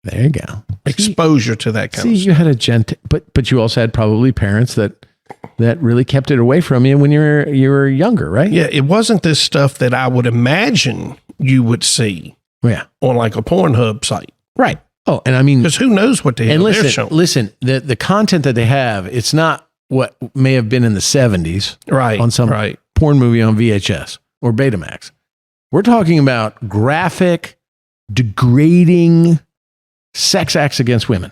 Speaker 2: There you go.
Speaker 4: exposure to that kind
Speaker 2: See,
Speaker 4: of
Speaker 2: you had a but you also had probably parents that really kept it away from you when you were younger, right?
Speaker 4: Yeah, it wasn't this stuff that I would imagine you would see
Speaker 2: Yeah.
Speaker 4: on like a Pornhub site.
Speaker 2: Right. Oh, and I mean,
Speaker 4: Because who knows what the hell
Speaker 2: and
Speaker 4: they're showing.
Speaker 2: listen, the content that they have, it's not what may have been in the 70s
Speaker 4: Right.
Speaker 2: on some
Speaker 4: right.
Speaker 2: porn movie on VHS or Betamax. We're talking about graphic, degrading sex acts against women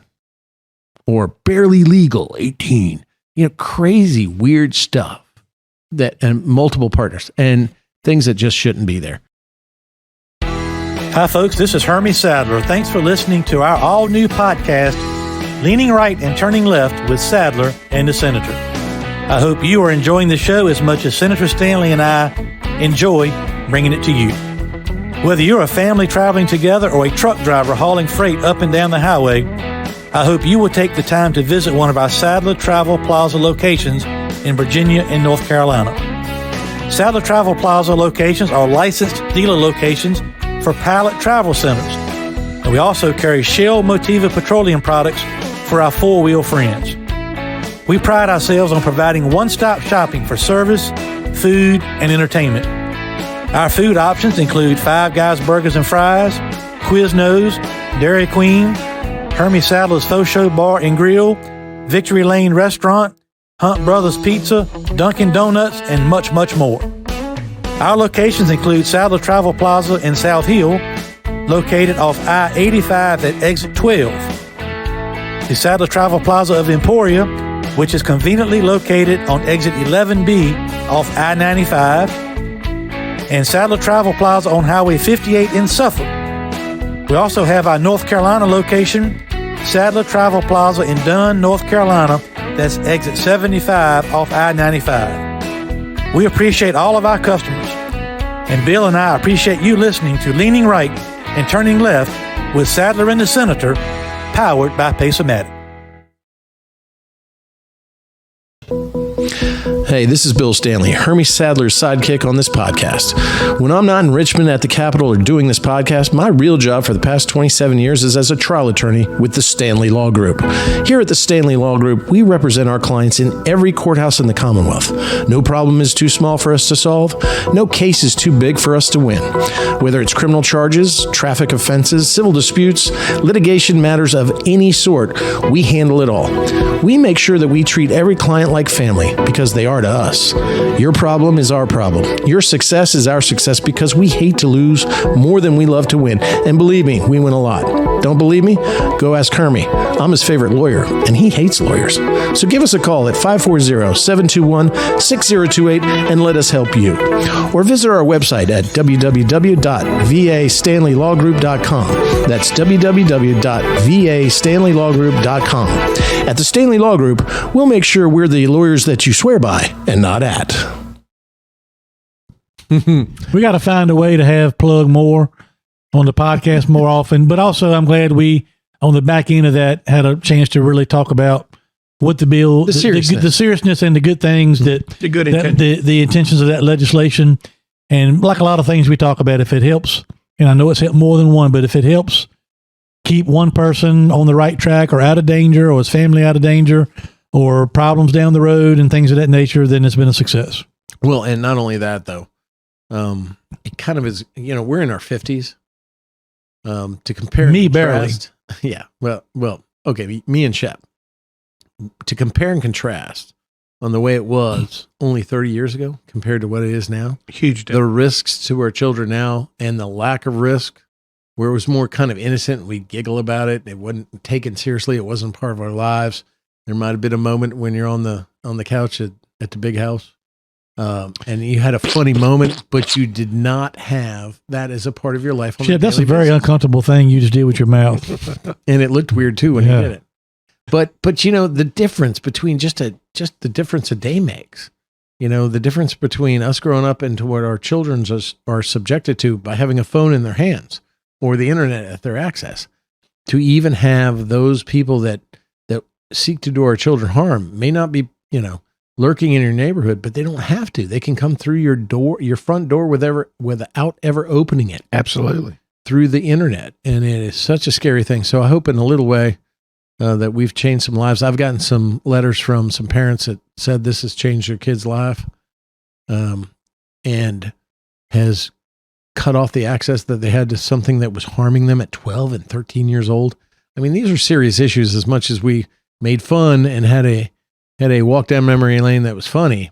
Speaker 2: or barely legal 18, crazy, weird stuff and multiple partners and things that just shouldn't be there.
Speaker 3: Hi, folks. This is Hermie Sadler. Thanks for listening to our all-new podcast, Leaning Right and Turning Left with Sadler and the Senator. I hope you are enjoying the show as much as Senator Stanley and I enjoy bringing it to you. Whether you're a family traveling together or a truck driver hauling freight up and down the highway, I hope you will take the time to visit one of our Sadler Travel Plaza locations in Virginia and North Carolina. Sadler Travel Plaza locations are licensed dealer locations for Pilot Travel Centers. And we also carry Shell Motiva petroleum products for our four-wheel friends. We pride ourselves on providing one-stop shopping for service, food, and entertainment. Our food options include Five Guys Burgers and Fries, Quiznos, Dairy Queen, Hermie Sadler's Faux Show Bar and Grille, Victory Lane Restaurant, Hunt Brothers Pizza, Dunkin' Donuts, and much, much more. Our locations include Sadler Travel Plaza in South Hill, located off I-85 at exit 12. The Sadler Travel Plaza of Emporia, which is conveniently located on exit 11B off I-95, and Sadler Travel Plaza on Highway 58 in Suffolk. We also have our North Carolina location, Sadler Travel Plaza in Dunn, North Carolina. That's exit 75 off I-95. We appreciate all of our customers, and Bill and I appreciate you listening to Leaning Right and Turning Left with Sadler and the Senator, powered by Pace-O-Matic.
Speaker 2: Hey, this is Bill Stanley, Hermie Sadler's sidekick on this podcast. When I'm not in Richmond at the Capitol or doing this podcast, my real job for the past 27 years is as a trial attorney with the Stanley Law Group. Here at the Stanley Law Group, we represent our clients in every courthouse in the Commonwealth. No problem is too small for us to solve. No case is too big for us to win. Whether it's criminal charges, traffic offenses, civil disputes, litigation matters of any sort, we handle it all. We make sure that we treat every client like family because they are to us. Your problem is our problem. Your success is our success because we hate to lose more than we love to win. And believe me, we win a lot. Don't believe me? Go ask Hermie. I'm his favorite lawyer, and he hates lawyers. So give us a call at 540-721-6028 and let us help you. Or visit our website at www.vastanleylawgroup.com. That's www.vastanleylawgroup.com. At the Stanley Law Group, we'll make sure we're the lawyers that you swear by and not at.
Speaker 3: We got to find a way to have Plug more on the podcast more often, but also I'm glad we, on the back end of that, had a chance to really talk about what the bill, the seriousness and the good things the intentions of that legislation. And like a lot of things we talk about, if it helps, and I know it's helped more than one, but if it helps keep one person on the right track or out of danger or his family out of danger or problems down the road and things of that nature, then it's been a success.
Speaker 2: Well, and not only that, though, it kind of is, we're in our 50s. To compare
Speaker 3: me barely.
Speaker 2: Yeah. Well, okay. Me and Shep. To compare and contrast on the way it was only 30 years ago compared to what it is now.
Speaker 4: Huge difference.
Speaker 2: The risks to our children now and the lack of risk, where it was more kind of innocent. We'd giggle about it. It wasn't taken seriously. It wasn't part of our lives. There might have been a moment when you're on the couch at the big house. And you had a funny moment, but you did not have that as a part of your life.
Speaker 3: Yeah, that's a very uncomfortable thing you just did with your mouth.
Speaker 2: And it looked weird too when you did it. But the difference between just the difference a day makes, the difference between us growing up and to what our children are subjected to by having a phone in their hands or the internet at their access, to even have those people that seek to do our children harm may not be, lurking in your neighborhood, but they don't have to. They can come through your front door without ever opening it.
Speaker 4: Absolutely.
Speaker 2: Through the internet. And it is such a scary thing. So I hope in a little way that we've changed some lives. I've gotten some letters from some parents that said this has changed their kid's life, and has cut off the access that they had to something that was harming them at 12 and 13 years old. I mean, these are serious issues. As much as we made fun and had a had a walk down memory lane that was funny.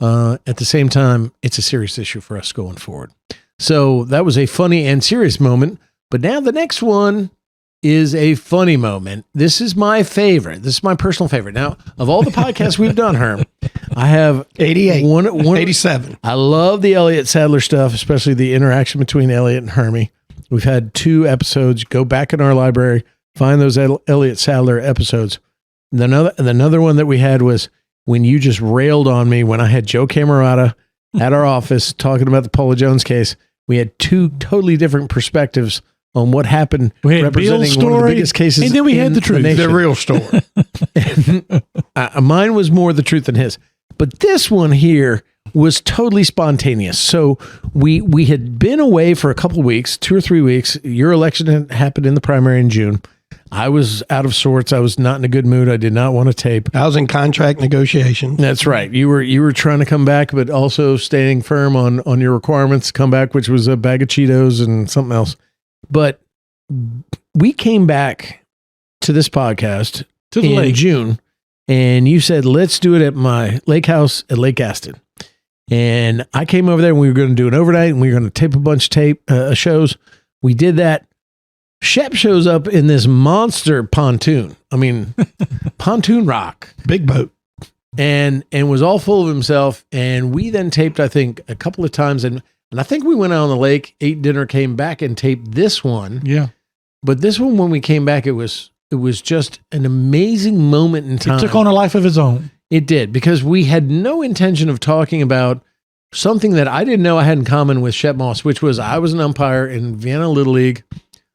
Speaker 2: At the same time, it's a serious issue for us going forward. So that was a funny and serious moment. But now the next one is a funny moment. This is my favorite. This is my personal favorite. Now, of all the podcasts we've done, Herm, I have
Speaker 4: 88,
Speaker 2: one
Speaker 4: 87.
Speaker 2: I love the Elliott Sadler stuff, especially the interaction between Elliott and Hermie. We've had 2 episodes. Go back in our library, find those Elliott Sadler episodes. Another one that we had was when you just railed on me when I had Joe Camerata at our office talking about the Paula Jones case. We had 2 totally different perspectives on what happened,
Speaker 3: we had
Speaker 2: representing
Speaker 3: Bill's story,
Speaker 2: one of the biggest cases.
Speaker 3: and then we had the truth,
Speaker 2: nation.
Speaker 4: The real story.
Speaker 2: Mine was more the truth than his. But this one here was totally spontaneous. So we had been away for a couple of weeks, 2 or 3 weeks. Your election had happened in the primary in June. I was out of sorts. I was not in a good mood. I did not want to tape.
Speaker 4: I was in contract negotiation.
Speaker 2: That's right. You were trying to come back, but also staying firm on your requirements to come back, which was a bag of Cheetos and something else. But we came back to this podcast in June, and you said, let's do it at my lake house at Lake Gaston. And I came over there and we were going to do an overnight and we were going to tape a bunch of shows. We did that. Shep shows up in this monster pontoon. I mean, pontoon rock.
Speaker 4: Big boat.
Speaker 2: And was all full of himself. And we then taped, I think, a couple of times. And I think we went out on the lake, ate dinner, came back and taped this one.
Speaker 3: Yeah.
Speaker 2: But this one, when we came back, it was just an amazing moment in time.
Speaker 3: It took on a life of its own.
Speaker 2: It did, because we had no intention of talking about something that I didn't know I had in common with Shep Moss, which was I was an umpire in Vienna Little League.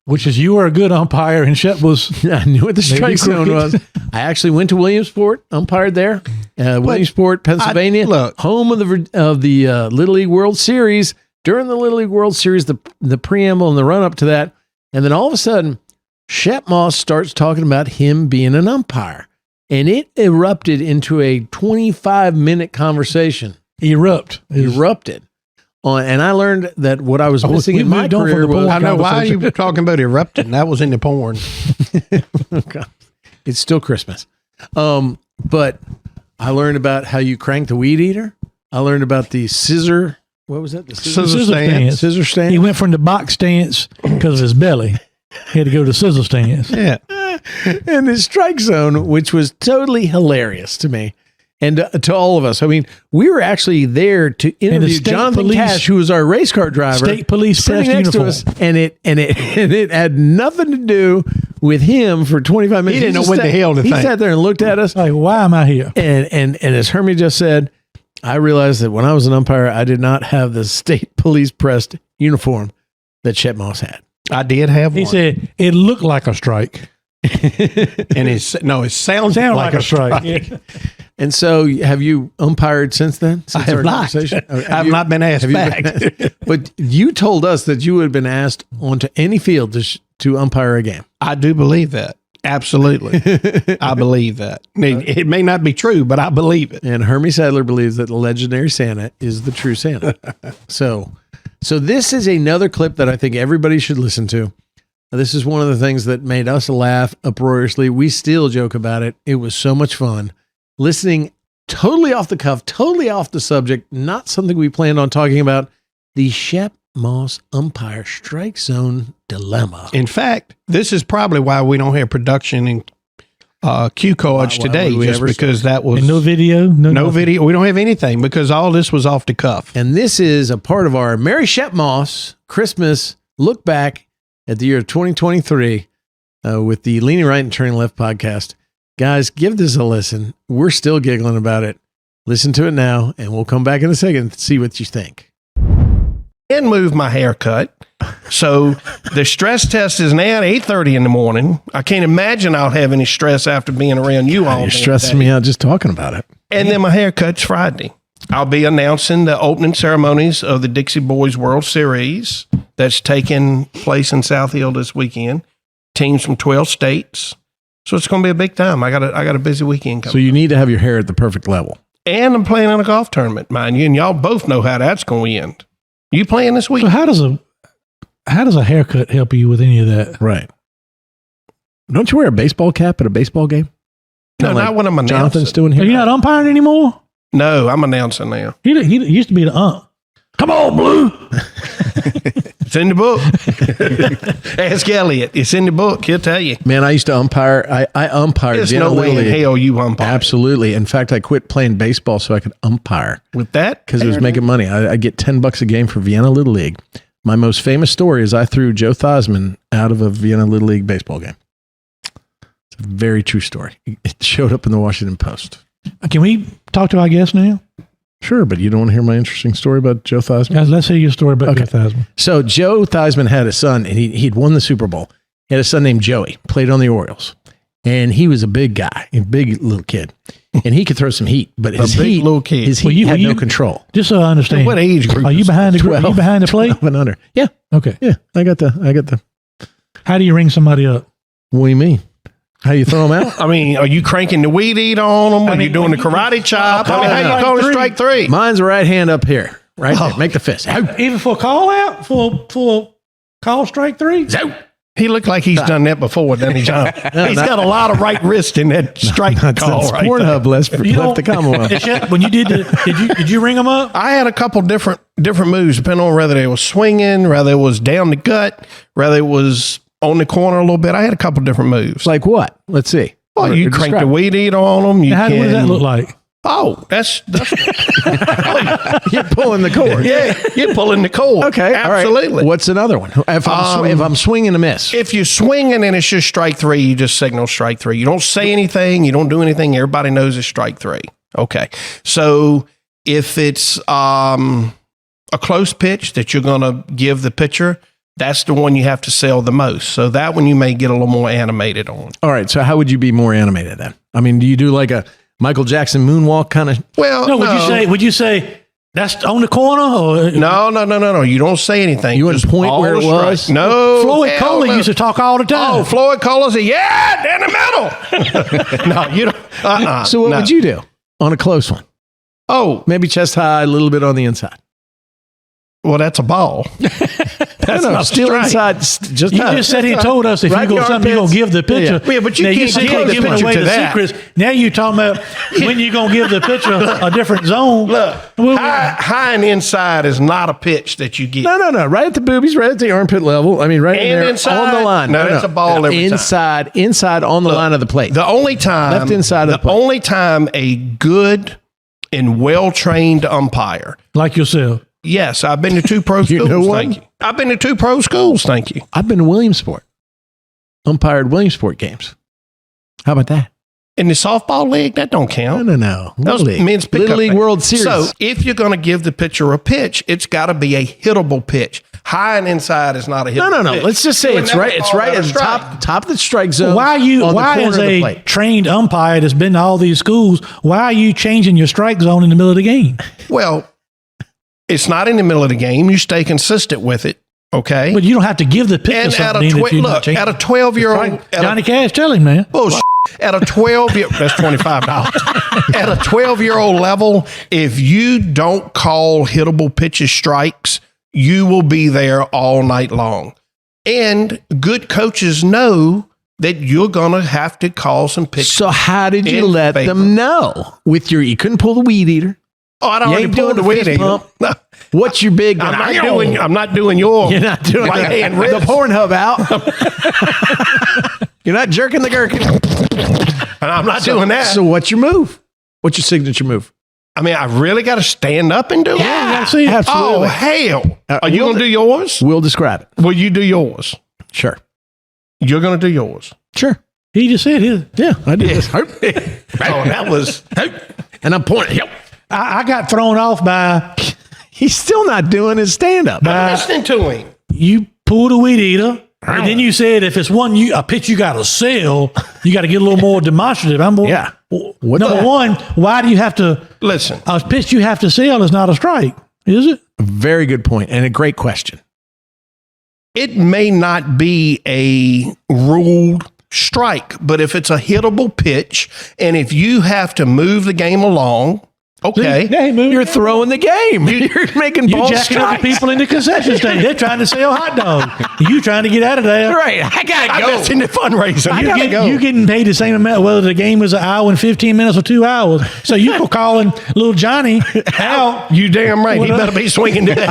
Speaker 3: Which is you were a good umpire and Shep was...
Speaker 2: I knew what the strike zone was. I actually went to Williamsport, umpired there. Williamsport, Pennsylvania, home of the Little League World Series. During the Little League World Series, the preamble and the run-up to that. And then all of a sudden, Shep Moss starts talking about him being an umpire. And it erupted into a 25-minute conversation. Erupted. And I learned that what I was missing in my career was...
Speaker 4: I know, why are you talking about erupting? That was in the porn.
Speaker 2: It's still Christmas. But I learned about how you crank the weed eater. I learned about the scissor... What was that? The
Speaker 3: scissor stance.
Speaker 2: Scissor stance.
Speaker 3: He went from the box stance because of his belly. He had to go to scissor stance.
Speaker 4: Yeah.
Speaker 2: And the strike zone, which was totally hilarious to me. And to all of us. I mean, we were actually there to interview Jonathan Cash, who was our race car driver.
Speaker 3: State police
Speaker 2: sitting next to us, and it had nothing to do with him for 25 minutes.
Speaker 4: He didn't know what the hell to think.
Speaker 2: He sat there and looked at us.
Speaker 3: Like, why am I here?
Speaker 2: And as Hermie just said, I realized that when I was an umpire, I did not have the state police pressed uniform that Shep Moss had.
Speaker 4: I did have one.
Speaker 3: He said, it looked like a strike.
Speaker 4: And it sounded like a strike.
Speaker 3: Yeah.
Speaker 2: And so, have you umpired since then?
Speaker 4: I have not. I've not been asked back.
Speaker 2: But you told us that you would have been asked onto any field to umpire a game.
Speaker 4: I do believe that. Absolutely. I believe that. It may not be true, but I believe it.
Speaker 2: And Hermie Sadler believes that the legendary Santa is the true Santa. So this is another clip that I think everybody should listen to. This is one of the things that made us laugh uproariously. We still joke about it. It was so much fun. Listening totally off the cuff, totally off the subject, not something we planned on talking about, the Shep Moss umpire strike zone dilemma.
Speaker 4: In fact, this is probably why we don't have production in cue cards today, just because that was...
Speaker 3: And no video?
Speaker 4: No video. We don't have anything because all this was off the cuff.
Speaker 2: And this is a part of our Merry Shep Moss Christmas look back at the year of 2023 with the Leaning Right and Turning Left podcast. Guys, give this a listen. We're still giggling about it. Listen to it now, and we'll come back in a second to see what you think.
Speaker 4: And move my haircut. So the stress test is now at 8:30 in the morning. I can't imagine I'll have any stress after being around you all day.
Speaker 2: You're stressing me out just talking about it.
Speaker 4: And then my haircut's Friday. I'll be announcing the opening ceremonies of the Dixie Boys World Series that's taking place in South Hill this weekend. Teams from 12 states. So it's going to be a big time. I got a busy weekend coming.
Speaker 2: So you need to have your hair at the perfect level.
Speaker 4: And I'm playing in a golf tournament, mind you, and y'all both know how that's going to end. You playing this week?
Speaker 3: So how does a haircut help you with any of that?
Speaker 2: Right. Don't you wear a baseball cap at a baseball game?
Speaker 4: No, not when I'm announcing.
Speaker 2: Jonathan's doing
Speaker 3: Are
Speaker 2: here.
Speaker 3: you not umpiring anymore?
Speaker 4: No, I'm announcing now.
Speaker 3: He used to be the ump. Come on, Blue.
Speaker 4: It's in the book. Ask Elliot. It's in the book. He'll tell you.
Speaker 2: Man, I used to umpire. I umpired.
Speaker 4: There's
Speaker 2: Vienna
Speaker 4: no way
Speaker 2: Little
Speaker 4: in
Speaker 2: League.
Speaker 4: hell you umpire.
Speaker 2: Absolutely. In fact, I quit playing baseball so I could umpire
Speaker 4: With that?
Speaker 2: because it was making money. I get $10 a game for Vienna Little League. My most famous story is I threw Joe Theismann out of a Vienna Little League baseball game. It's a very true story. It showed up in the Washington Post.
Speaker 3: Can we talk to our guest now?
Speaker 2: Sure, but you don't want to hear my interesting story about Joe Theismann?
Speaker 3: Guys, let's hear your story about
Speaker 2: Okay.
Speaker 3: Joe Theismann.
Speaker 2: So Joe Theismann had a son, and he'd won the Super Bowl. He had a son named Joey, played on the Orioles. And he was a big guy, a big little kid. And he could throw some heat, but his
Speaker 4: big
Speaker 2: heat,
Speaker 4: little kid.
Speaker 2: his heat
Speaker 3: Well, you-
Speaker 2: had
Speaker 3: well, you-
Speaker 2: no control.
Speaker 3: Just so I understand.
Speaker 4: What age group
Speaker 3: Are you
Speaker 4: is
Speaker 3: behind the
Speaker 2: 12.
Speaker 3: Are you behind the plate?
Speaker 2: 12 and under. Yeah,
Speaker 3: Okay.
Speaker 2: yeah. I got the.
Speaker 3: How do you ring somebody up?
Speaker 2: What do you mean? How you throw them out?
Speaker 4: I mean, are you cranking the weed eat on them? Are you doing the karate chop? I mean, how you calling strike three?
Speaker 2: Mine's right hand up here, right there. Make the fist. Out.
Speaker 3: Even for a call out? For call strike three?
Speaker 4: He looked like he's done that before, doesn't he, John? He's got a lot of right wrist in that strike
Speaker 2: That's
Speaker 4: call right there.
Speaker 2: Pornhub left the Commonwealth.
Speaker 3: Shep, when you did you ring them up?
Speaker 4: I had a couple different moves depending on whether they was swinging, whether it was down the gut, whether it was on the corner a little bit. I had a couple different moves.
Speaker 2: Like what? Let's see.
Speaker 4: Well, you crank
Speaker 2: Describe.
Speaker 4: the weed eat on them. You
Speaker 3: What
Speaker 4: can,
Speaker 3: does that look like?
Speaker 4: Oh, that's
Speaker 2: You're pulling the cord.
Speaker 4: yeah. You're pulling the cord.
Speaker 2: Okay. all right.
Speaker 4: absolutely.
Speaker 2: What's another one? If I'm swinging a miss.
Speaker 4: If you're swinging and it's just strike three, you just signal strike three. You don't say anything. You don't do anything. Everybody knows it's strike three. Okay. So if it's a close pitch that you're going to give the pitcher, that's the one you have to sell the most. So that one you may get a little more animated on.
Speaker 2: All right. So how would you be more animated then? I mean, do you do like a Michael Jackson moonwalk kind of?
Speaker 4: Well,
Speaker 3: No, would you say that's on the corner or
Speaker 4: No. You don't say anything.
Speaker 2: You wouldn't
Speaker 4: Just
Speaker 2: point
Speaker 4: all
Speaker 2: where
Speaker 4: the
Speaker 2: it was?
Speaker 4: strike. No.
Speaker 3: Floyd
Speaker 4: hell
Speaker 3: Coley
Speaker 4: no.
Speaker 3: used to talk all the time.
Speaker 4: Oh, Floyd Coley said, yeah, down the middle. No, you don't.
Speaker 2: So what
Speaker 4: no.
Speaker 2: would you do on a close one?
Speaker 4: Oh,
Speaker 2: Maybe chest high, a little bit on the inside.
Speaker 4: well, that's a ball. That's
Speaker 2: No,
Speaker 4: not
Speaker 2: still
Speaker 4: strike.
Speaker 2: inside. Just
Speaker 3: You just said he told us if
Speaker 2: Right
Speaker 3: you go
Speaker 2: the
Speaker 3: something, you're going to give the pitcher.
Speaker 4: Yeah, but you
Speaker 3: now,
Speaker 4: can't
Speaker 3: said
Speaker 4: give
Speaker 3: you're
Speaker 4: the
Speaker 3: giving
Speaker 4: pitcher
Speaker 3: away
Speaker 4: to
Speaker 3: the
Speaker 4: that.
Speaker 3: secrets. Now you're talking about when you're going to give the pitcher a different zone.
Speaker 4: Look,
Speaker 3: Well,
Speaker 4: high and inside is not a pitch that you get.
Speaker 2: No. Right at the boobies, right at the armpit level. I mean, right in
Speaker 4: And
Speaker 2: there
Speaker 4: inside?
Speaker 2: on the line.
Speaker 4: No, it's a ball every time.
Speaker 2: Inside on the line of the plate.
Speaker 4: The only time
Speaker 2: Left inside of the plate.
Speaker 4: only time a good and well-trained umpire.
Speaker 3: like yourself.
Speaker 4: Yes, I've been to 2 pro
Speaker 2: You
Speaker 4: schools.
Speaker 2: know one?
Speaker 4: Thank you. I've been to 2 pro schools. Thank you.
Speaker 2: I've been to Williamsport. Umpired Williamsport games. How about that?
Speaker 4: In the softball league, that don't count.
Speaker 2: No.
Speaker 4: Those
Speaker 2: Little League.
Speaker 4: men's pickup
Speaker 2: Little League
Speaker 4: thing.
Speaker 2: World Series.
Speaker 4: So if you're going to give the pitcher a pitch, it's got to be a hittable pitch. High and inside is not a hittable
Speaker 2: no.
Speaker 4: pitch.
Speaker 2: Let's just say
Speaker 4: You
Speaker 2: it's
Speaker 4: would
Speaker 2: right.
Speaker 4: never
Speaker 2: It's
Speaker 4: call
Speaker 2: right
Speaker 4: that
Speaker 2: at
Speaker 4: a
Speaker 2: the
Speaker 4: strike.
Speaker 2: top of the strike zone.
Speaker 3: Why
Speaker 2: on the
Speaker 3: as
Speaker 2: corner of the
Speaker 3: a
Speaker 2: plate.
Speaker 3: trained umpire that's been to all these schools, why are you changing your strike zone in the middle of the game?
Speaker 4: Well, it's not in the middle of the game. You stay consistent with it. Okay.
Speaker 3: But you don't have to give the pitcher
Speaker 4: And
Speaker 3: something if you're not changing.
Speaker 4: at a 12-year-old,
Speaker 3: Johnny Cash, tell him, man.
Speaker 4: at a 12-year, that's $25. At a 12-year-old level, if you don't call hittable pitches strikes, you will be there all night long. And good coaches know that you're going to have to call some pitches.
Speaker 2: So how did you
Speaker 4: in
Speaker 2: let
Speaker 4: favor.
Speaker 2: them know? You couldn't pull the weed eater.
Speaker 4: Oh, I don't
Speaker 2: You
Speaker 4: already
Speaker 2: ain't
Speaker 4: pulled
Speaker 2: doing
Speaker 4: the
Speaker 2: the
Speaker 4: weed
Speaker 2: fist
Speaker 4: eater.
Speaker 2: pump.
Speaker 4: No,
Speaker 2: What's your big?
Speaker 4: I'm not doing your
Speaker 2: You're not doing
Speaker 4: right hand
Speaker 2: the
Speaker 4: wrist.
Speaker 2: Pornhub out. You're not jerking the gherkin.
Speaker 4: And I'm not doing that.
Speaker 2: So what's your move? What's your signature move?
Speaker 4: I mean, I really got to stand up and do it?
Speaker 3: Yeah, you gotta see it.
Speaker 4: Oh,
Speaker 2: Absolutely.
Speaker 4: hell. Are you
Speaker 2: we'll
Speaker 4: going to do yours?
Speaker 2: We'll describe it.
Speaker 4: Will you do yours?
Speaker 2: Sure.
Speaker 4: You're going to do yours.
Speaker 2: Sure.
Speaker 3: He just said his.
Speaker 2: Yeah, I do this.
Speaker 4: Oh, that was...
Speaker 2: And I'm pointing. Yep.
Speaker 3: I got thrown off by
Speaker 2: He's still not doing his stand-up.
Speaker 4: I'm listening to him.
Speaker 3: you pulled a weed eater. And then you said if it's a pitch you got to sell, you got to get a little more demonstrative.
Speaker 2: Yeah. What's
Speaker 3: Number
Speaker 2: that?
Speaker 3: one, why do you have to?
Speaker 4: Listen,
Speaker 3: A pitch you have to sell is not a strike, is it?
Speaker 2: Very good point and a great question.
Speaker 4: it may not be a ruled strike, but if it's a hittable pitch and if you have to move the game along, Okay.
Speaker 3: They move.
Speaker 2: You're throwing the game. You're making
Speaker 3: You
Speaker 2: ball
Speaker 3: jacking up
Speaker 2: strikes.
Speaker 3: the people in the concession stand. They're trying to sell hot dogs. You trying to get out of there.
Speaker 2: Right. I gotta
Speaker 4: I
Speaker 2: go.
Speaker 4: invest in the fundraiser.
Speaker 3: You getting paid the same amount whether the game was an hour and 15 minutes or 2 hours. So you go calling little Johnny out.
Speaker 4: You damn right. He better be swinging today.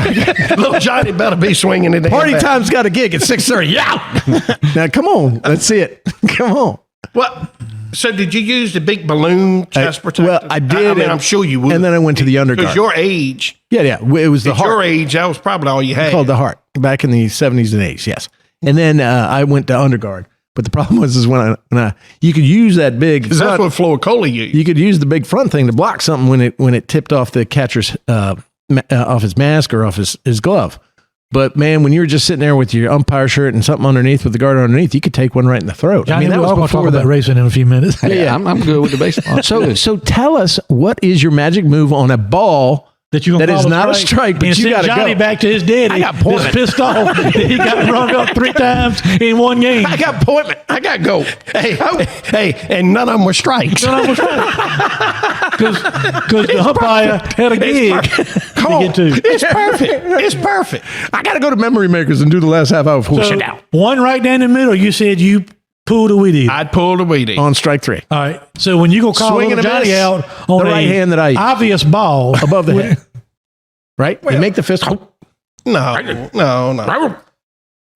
Speaker 4: Little Johnny better be swinging today.
Speaker 2: Party time's got a gig at 6:30. Yeah. Now come on. Let's see it. Come on.
Speaker 4: What? So did you use the big balloon chest protector?
Speaker 2: Well, I did.
Speaker 4: I mean,
Speaker 2: and-
Speaker 4: I'm sure you would.
Speaker 2: And then I went to the underguard.
Speaker 4: Because your age,
Speaker 2: Yeah. It was the
Speaker 4: at your
Speaker 2: heart.
Speaker 4: age, that was probably all you had.
Speaker 2: Called the heart back in the 70s and 80s. Yes. And then I went to underguard. But the problem was is when I you could use that big
Speaker 4: Because that's
Speaker 2: front-
Speaker 4: what Floyd Coley used.
Speaker 2: you could use the big front thing to block something when it tipped off the catcher's off his mask or off his glove. But man, when you were just sitting there with your umpire shirt and something underneath with the guard underneath, you could take one right in the throat.
Speaker 3: Johnny,
Speaker 2: that
Speaker 3: we're
Speaker 2: was
Speaker 3: all going to talk
Speaker 2: before
Speaker 3: about racing in a few minutes.
Speaker 6: Yeah, I'm good with the baseball.
Speaker 2: So tell us, what is your magic move on a ball
Speaker 3: That you
Speaker 2: that is not a strike, but
Speaker 3: and
Speaker 2: you
Speaker 3: send
Speaker 2: got to
Speaker 3: Johnny
Speaker 2: go?
Speaker 3: back to his daddy.
Speaker 2: I got point.
Speaker 3: That's pissed off that he got rung up 3 times in one game.
Speaker 2: I got appointment. I got to go.
Speaker 4: Hey, and none of them were strikes.
Speaker 3: Because the umpire had a gig
Speaker 4: Come
Speaker 3: to
Speaker 4: on.
Speaker 3: get to.
Speaker 4: It's perfect. It's perfect.
Speaker 2: I got to go to Memory Makers and do the last half hour before
Speaker 3: So,
Speaker 2: shut down
Speaker 3: one right down the middle, you said you pulled a weed.
Speaker 4: I'd pull the weedy.
Speaker 2: on strike 3.
Speaker 3: All right. So when you go call
Speaker 2: Swing
Speaker 3: little
Speaker 2: and a
Speaker 3: Johnny
Speaker 2: miss.
Speaker 3: out on
Speaker 2: The right hand that I use.
Speaker 3: obvious ball
Speaker 2: Above the head. Right? You make the fist.
Speaker 4: No.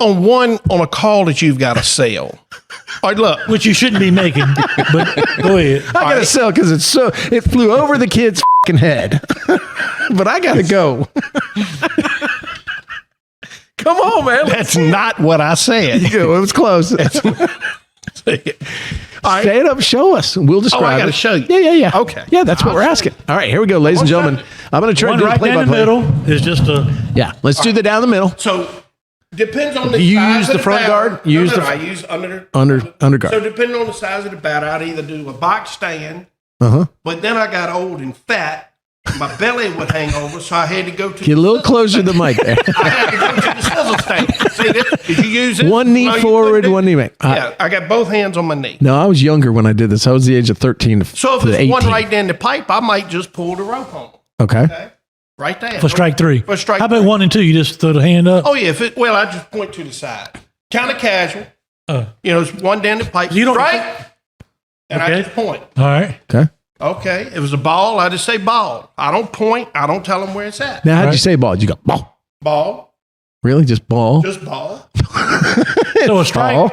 Speaker 4: On a call that you've got to sell. All right, look.
Speaker 3: which you shouldn't be making, but go ahead.
Speaker 2: I got to sell because it flew over the kid's fucking head. But I got to go. Come on, man.
Speaker 4: That's not what I said.
Speaker 2: It was close.
Speaker 4: All right.
Speaker 2: Stand up, show us. We'll describe
Speaker 4: I gotta
Speaker 2: it.
Speaker 4: show you.
Speaker 2: Yeah.
Speaker 4: Okay.
Speaker 2: Yeah, that's what
Speaker 4: I'll
Speaker 2: we're
Speaker 4: show
Speaker 2: asking. All right, here we go, ladies and gentlemen. I'm going to try
Speaker 3: One
Speaker 2: to do a
Speaker 3: right down the
Speaker 2: play-by-play.
Speaker 3: middle is just a
Speaker 2: Yeah, let's do the down the middle.
Speaker 4: So depends on the
Speaker 2: You
Speaker 4: size
Speaker 2: use
Speaker 4: of
Speaker 2: the front
Speaker 4: bat.
Speaker 2: guard?
Speaker 4: No,
Speaker 2: Use
Speaker 4: no,
Speaker 2: the-
Speaker 4: no, I use under
Speaker 2: Underguard.
Speaker 4: So depending on the size of the bat, I'd either do a box stand,
Speaker 2: Uh-huh.
Speaker 4: but then I got old and fat. My belly would hang over, so I had to go to
Speaker 2: Get a little closer to the mic there.
Speaker 4: I had to go to the sizzle stand. See this? Did you use it?
Speaker 2: One knee
Speaker 4: No, you
Speaker 2: forward,
Speaker 4: couldn't do-
Speaker 2: one knee back.
Speaker 4: Yeah, I got both hands on my knee.
Speaker 2: No, I was younger when I did this. I was the age of 13
Speaker 4: So if
Speaker 2: to
Speaker 4: it's
Speaker 2: 18.
Speaker 4: one right down the pipe, I might just pull the rope on.
Speaker 2: Okay.
Speaker 4: Okay, right there
Speaker 3: for strike 3.
Speaker 4: For strike
Speaker 3: How about
Speaker 4: three.
Speaker 3: 1 and 2? You just throw the hand up.
Speaker 4: Oh yeah, I just point to the side, kind of casual. It's one down the pipe.
Speaker 3: You don't-
Speaker 4: strike, and
Speaker 3: Okay.
Speaker 4: I just point.
Speaker 3: All right.
Speaker 2: Okay.
Speaker 4: Okay, if it was a ball, I just say ball. I don't point. I don't tell them where it's at.
Speaker 2: Now, how'd you
Speaker 3: Right.
Speaker 2: say ball? Did you go ball?
Speaker 4: Ball,
Speaker 2: Really? Just ball?
Speaker 4: just ball.
Speaker 3: So a strike.
Speaker 2: Ball.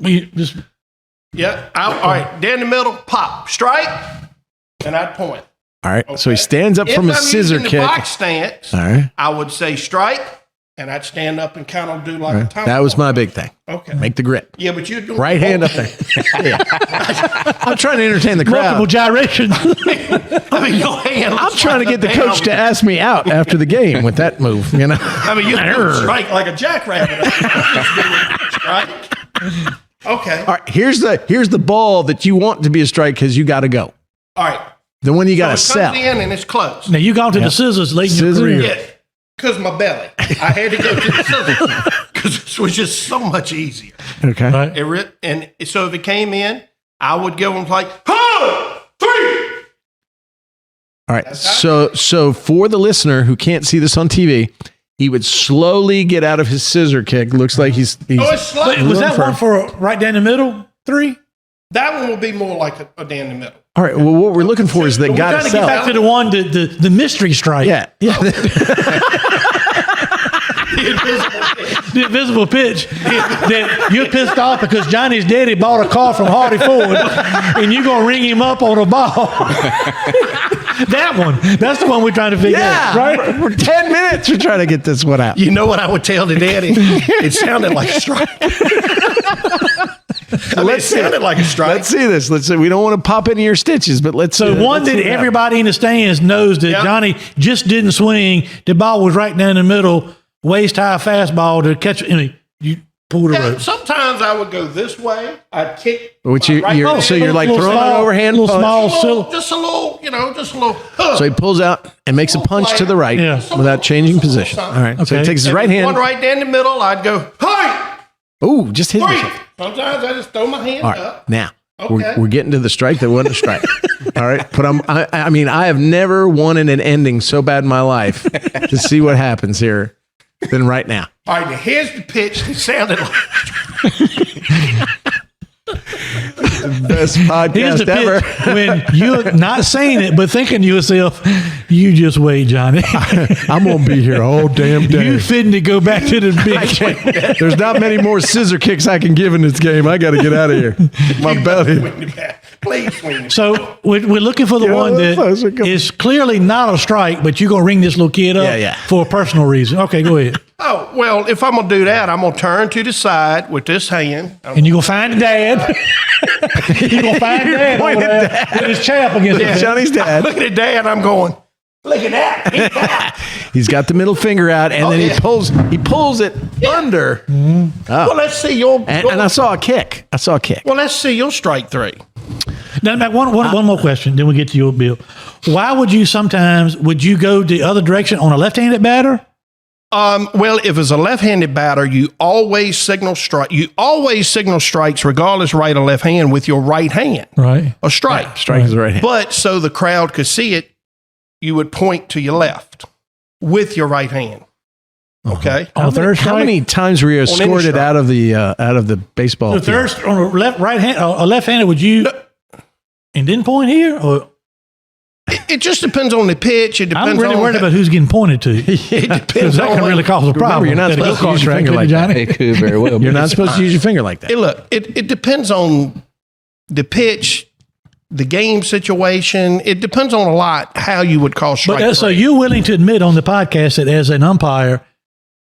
Speaker 3: You just
Speaker 4: Yeah. All right, down the middle, pop, strike, and I'd point.
Speaker 2: All right. So he
Speaker 4: Okay.
Speaker 2: stands up
Speaker 4: If
Speaker 2: from
Speaker 4: I'm
Speaker 2: a scissor
Speaker 4: using
Speaker 2: kick.
Speaker 4: the box stance,
Speaker 2: All right.
Speaker 4: I would say strike, and I'd stand up and kind of do like a time.
Speaker 2: That was my big thing.
Speaker 4: Okay.
Speaker 2: Make the grip.
Speaker 4: Yeah, but you're doing
Speaker 2: Right hand up there. Yeah. I'm trying to entertain the
Speaker 3: multiple
Speaker 2: crowd.
Speaker 3: gyrations.
Speaker 4: I mean, your hand.
Speaker 2: I'm trying to get the coach to ask me out after the game with that move, you know?
Speaker 4: I mean, you strike like a jackrabbit. Strike. Okay.
Speaker 2: All right, here's the ball that you want to be a strike because you got to go.
Speaker 4: All right.
Speaker 2: The one you got to
Speaker 4: So it comes
Speaker 2: sell.
Speaker 4: in and it's close.
Speaker 3: Now you gone to the scissors late in your
Speaker 2: Scissors?
Speaker 3: career.
Speaker 4: Yeah, because my belly. I had to go to the scissors because it was just so much easier.
Speaker 2: Okay.
Speaker 3: Right.
Speaker 4: And so if it came in, I would go and like, 3.
Speaker 2: All right. So for the listener who can't see this on TV, he would slowly get out of his scissor kick. Looks like he's
Speaker 4: Oh, it's slow.
Speaker 3: Wait, was that one for right down the middle? 3?
Speaker 4: That one will be more like a down the middle.
Speaker 2: all right. Well, what we're looking for is that
Speaker 3: We're
Speaker 2: got
Speaker 3: trying
Speaker 2: to
Speaker 3: to get
Speaker 2: sell.
Speaker 3: back to the one, the mystery strike.
Speaker 2: Yeah. Yeah.
Speaker 3: The invisible pitch that you're pissed off because Johnny's daddy bought a car from Hardy Ford and you're going to ring him up on a ball. That one. That's the one we're trying to figure out. Right?
Speaker 2: For 10 minutes, we're trying to get this one out.
Speaker 4: You know what I would tell the daddy? It sounded like a strike. It sounded like a strike.
Speaker 2: Let's see this. Let's see. We don't want to pop into your stitches, but let's
Speaker 3: So one
Speaker 2: let's
Speaker 3: that
Speaker 2: see it out.
Speaker 3: everybody in the stands knows that
Speaker 4: Yep.
Speaker 3: Johnny just didn't swing. The ball was right down the middle, waist high fastball to catch. You pull the
Speaker 4: Yeah,
Speaker 3: rope.
Speaker 4: sometimes I would go this way. I'd kick.
Speaker 2: Which
Speaker 4: my
Speaker 2: you,
Speaker 4: right
Speaker 2: you're,
Speaker 4: hand.
Speaker 2: so you're like
Speaker 3: Little
Speaker 2: throwing
Speaker 3: small-
Speaker 2: an overhand
Speaker 3: little
Speaker 2: punch.
Speaker 3: small
Speaker 4: just a little.
Speaker 2: So he pulls out and makes a punch to the right
Speaker 3: Yeah.
Speaker 2: without changing position. All right. So he
Speaker 3: Okay.
Speaker 2: takes his
Speaker 4: And
Speaker 2: right hand.
Speaker 4: one right down the middle. I'd go, hey,
Speaker 2: Oh, just hit
Speaker 4: 3.
Speaker 2: himself.
Speaker 4: Sometimes I just throw my hand
Speaker 2: All right.
Speaker 4: up.
Speaker 2: Now, We're getting to the strike that wasn't a strike. All right. But I mean, I have never wanted an ending so bad in my life to see what happens here than right now.
Speaker 4: All right, now here's the pitch that sounded like.
Speaker 2: Best
Speaker 3: Here's
Speaker 2: podcast
Speaker 3: the
Speaker 2: ever.
Speaker 3: pitch when you're not saying it, but thinking to yourself, you just wait, Johnny.
Speaker 2: I'm going to be here all damn day.
Speaker 3: You fitting to go back to the big.
Speaker 2: There's not many more scissor kicks I can give in this game. I got to get out of here. My belly.
Speaker 4: Please swing.
Speaker 3: So we're looking for the one
Speaker 2: those are
Speaker 3: that
Speaker 2: coming.
Speaker 3: is clearly not a strike, but you're going to ring this little kid up
Speaker 2: Yeah.
Speaker 3: for a personal reason. Okay, go ahead.
Speaker 4: Oh, well, if I'm going to do that, I'm going to turn to the side with this hand.
Speaker 3: And you're going to find the dad. You're going to find dad over there with his chap against
Speaker 2: Yeah,
Speaker 3: him.
Speaker 2: Johnny's dad.
Speaker 4: Look at dad, I'm going, look at that.
Speaker 2: He's got the middle finger out, and then
Speaker 4: yeah.
Speaker 2: he pulls it under.
Speaker 4: Well, let's see your.
Speaker 2: And I saw a kick.
Speaker 4: Well, let's see your strike three.
Speaker 3: Now, one more question, then we get to your bill. Why would you go the other direction on a left-handed batter?
Speaker 4: Well, if it's a left-handed batter, you always signal strike. You always signal strikes, regardless right or left hand, with your right hand.
Speaker 3: Right.
Speaker 4: A strike.
Speaker 2: Strike is the right hand.
Speaker 4: But so the crowd could see it, you would point to your left with your right hand. Okay.
Speaker 3: On the third
Speaker 2: How
Speaker 3: strike?
Speaker 2: many times were you
Speaker 4: any
Speaker 2: escorted
Speaker 4: strike.
Speaker 2: out of the baseball
Speaker 3: The
Speaker 2: field?
Speaker 3: third on a left-handed, would you and didn't point here? Or
Speaker 4: It just depends on the pitch. It depends
Speaker 3: I'm really
Speaker 4: on
Speaker 3: worried about who's getting pointed to.
Speaker 4: It depends
Speaker 3: Because that
Speaker 4: on
Speaker 3: can really cause a problem.
Speaker 2: you're not
Speaker 3: Gotta
Speaker 2: supposed to
Speaker 3: call
Speaker 2: use your finger
Speaker 3: couldn't
Speaker 2: like
Speaker 3: you,
Speaker 2: that.
Speaker 3: Johnny?
Speaker 6: It could very well be.
Speaker 2: You're not supposed to use your finger like that.
Speaker 4: Hey, look, it depends on the pitch, the game situation. It depends on a lot how you would call strike.
Speaker 3: But so
Speaker 4: three.
Speaker 3: you're willing to admit on the podcast that as an umpire,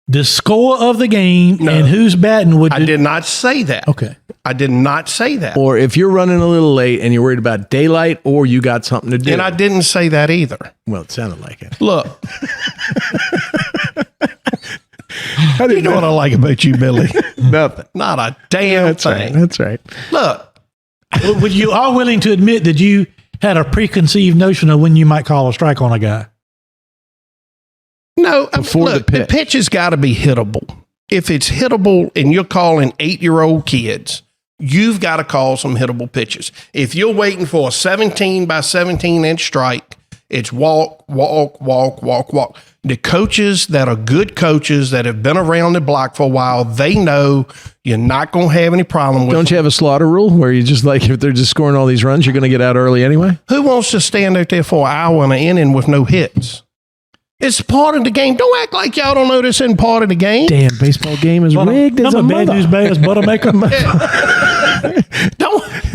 Speaker 3: the score of the game and who's batting would.
Speaker 4: I did not say that.
Speaker 3: Okay.
Speaker 4: I did not say that.
Speaker 2: Or if you're running a little late and you're worried about daylight, or you got something to do.
Speaker 4: And I didn't say that either.
Speaker 2: Well, it sounded like it.
Speaker 4: Look. You know what I like about you, Billy?
Speaker 2: Nothing.
Speaker 4: Not a damn
Speaker 2: That's right.
Speaker 4: thing.
Speaker 2: That's right.
Speaker 4: Look,
Speaker 3: Would you are willing to admit that you had a preconceived notion of when you might call a strike on a guy?
Speaker 4: no.
Speaker 2: Before
Speaker 4: look,
Speaker 2: the
Speaker 4: the
Speaker 2: pitch.
Speaker 4: pitch has got to be hittable. If it's hittable and you're calling 8-year-old kids, you've got to call some hittable pitches. If you're waiting for a 17 by 17 inch strike, it's walk, walk, walk, walk, walk. The coaches that are good coaches that have been around the block for a while, they know you're not going to have any problem with
Speaker 2: Don't you have a slaughter rule where you just like, if they're just scoring all these runs, you're going to get out early anyway?
Speaker 4: Who wants to stand out there for an hour and an inning with no hits? It's part of the game. Don't act like y'all don't know this isn't part of the game.
Speaker 2: Damn, baseball game is rigged as a
Speaker 3: I'm a bad
Speaker 2: mother.
Speaker 3: news bears, Buttermaker.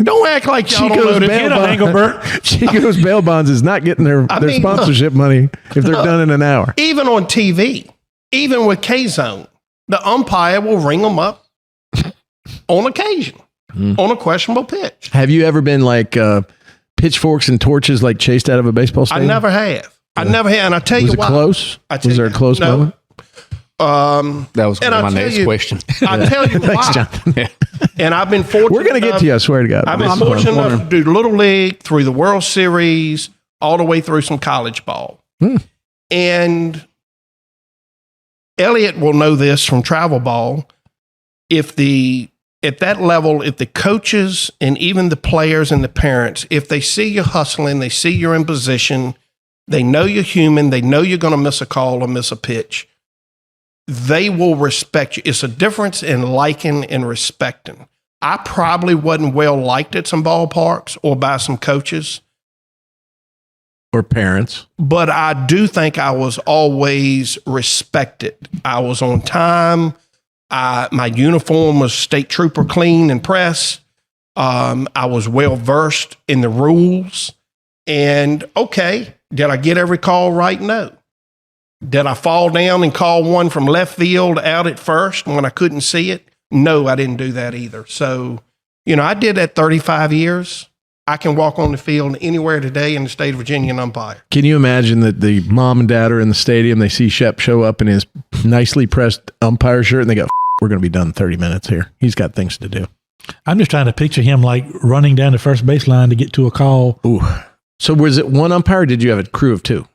Speaker 4: Don't act like y'all don't know
Speaker 2: Chico's
Speaker 4: this.
Speaker 2: bail
Speaker 3: Get up, Engelbert.
Speaker 2: Chico's bail bonds is not getting their
Speaker 4: mean,
Speaker 2: sponsorship money if they're done in an hour.
Speaker 4: Even on TV, even with K-Zone, the umpire will ring them up on occasion on a questionable pitch.
Speaker 2: Have you ever been like pitchforks and torches like chased out of a baseball
Speaker 4: I
Speaker 2: stadium?
Speaker 4: never have. I never have. And I tell
Speaker 2: Was
Speaker 4: you
Speaker 2: it
Speaker 4: why.
Speaker 2: close?
Speaker 4: I tell
Speaker 2: Was there a
Speaker 4: you-
Speaker 2: close
Speaker 4: no.
Speaker 2: moment?
Speaker 6: That was
Speaker 4: And
Speaker 6: my
Speaker 4: I'll tell
Speaker 6: next
Speaker 4: you-
Speaker 6: question.
Speaker 4: I tell you
Speaker 2: Thanks,
Speaker 4: why.
Speaker 2: Jonathan.
Speaker 4: And I've been fortunate.
Speaker 2: We're going to get to you, I swear to God.
Speaker 4: I've been fortunate enough to do Little League through the World Series, all the way through some college ball. And Elliot will know this from travel ball. At that level, if the coaches and even the players and the parents, if they see you hustling, they see you're in position, they know you're human, they know you're going to miss a call or miss a pitch, they will respect you. It's a difference in liking and respecting. I probably wasn't well liked at some ballparks or by some coaches,
Speaker 2: Or parents.
Speaker 4: but I do think I was always respected. I was on time. My uniform was state trooper clean and pressed. I was well versed in the rules. And okay, did I get every call right? No. Did I fall down and call one from left field out at first when I couldn't see it? No, I didn't do that either. So, I did that 35 years. I can walk on the field anywhere today in the state of Virginia and umpire.
Speaker 2: Can you imagine that the mom and dad are in the stadium, they see Shep show up in his nicely pressed umpire shirt, and they go, we're going to be done in 30 minutes here. He's got things to do.
Speaker 3: I'm just trying to picture him like running down the first baseline to get to a call.
Speaker 2: Ooh. So was it one umpire, or did you have a crew of two?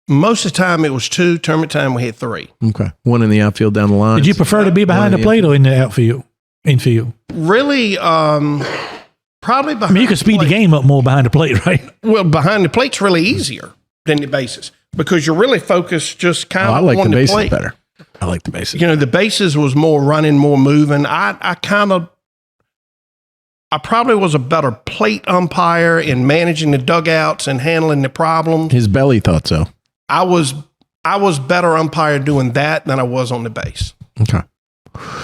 Speaker 4: Most of the time it was 2. Tournament time we had 3.
Speaker 2: Okay. One in the outfield down the line.
Speaker 3: Did you prefer to be behind the plate or in the outfield? infield?
Speaker 4: Really, probably behind.
Speaker 3: I mean, you can speed the game up more behind the plate, right?
Speaker 4: Well, behind the plate's really easier than the bases because you're really focused just kind of
Speaker 2: I like
Speaker 4: on
Speaker 2: the
Speaker 4: the
Speaker 2: bases
Speaker 4: plate.
Speaker 2: better. I like the bases.
Speaker 4: You know, the bases was more running, more moving. I probably was a better plate umpire in managing the dugouts and handling the problems.
Speaker 2: His belly thought so.
Speaker 4: I was better umpire doing that than I was on the base.
Speaker 2: Okay.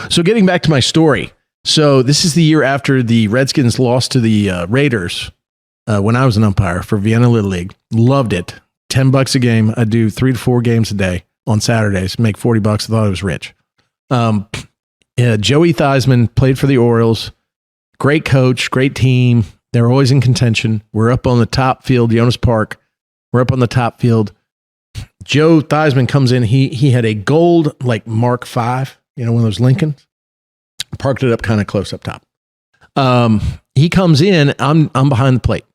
Speaker 2: So getting back to my story. So this is the year after the Redskins lost to the Raiders when I was an umpire for Vienna Little League. Loved it. $10 a game. I do 3 to 4 games a day on Saturdays. Make $40. I thought I was rich. Joey Theismann played for the Orioles. Great coach, great team. They're always in contention. We're up on the top field, Jonas Park. We're up on the top field. Joe Theismann comes in. He had a gold like Mark V, one of those Lincolns. Parked it up kind of close up top. He comes in. I'm behind the plate.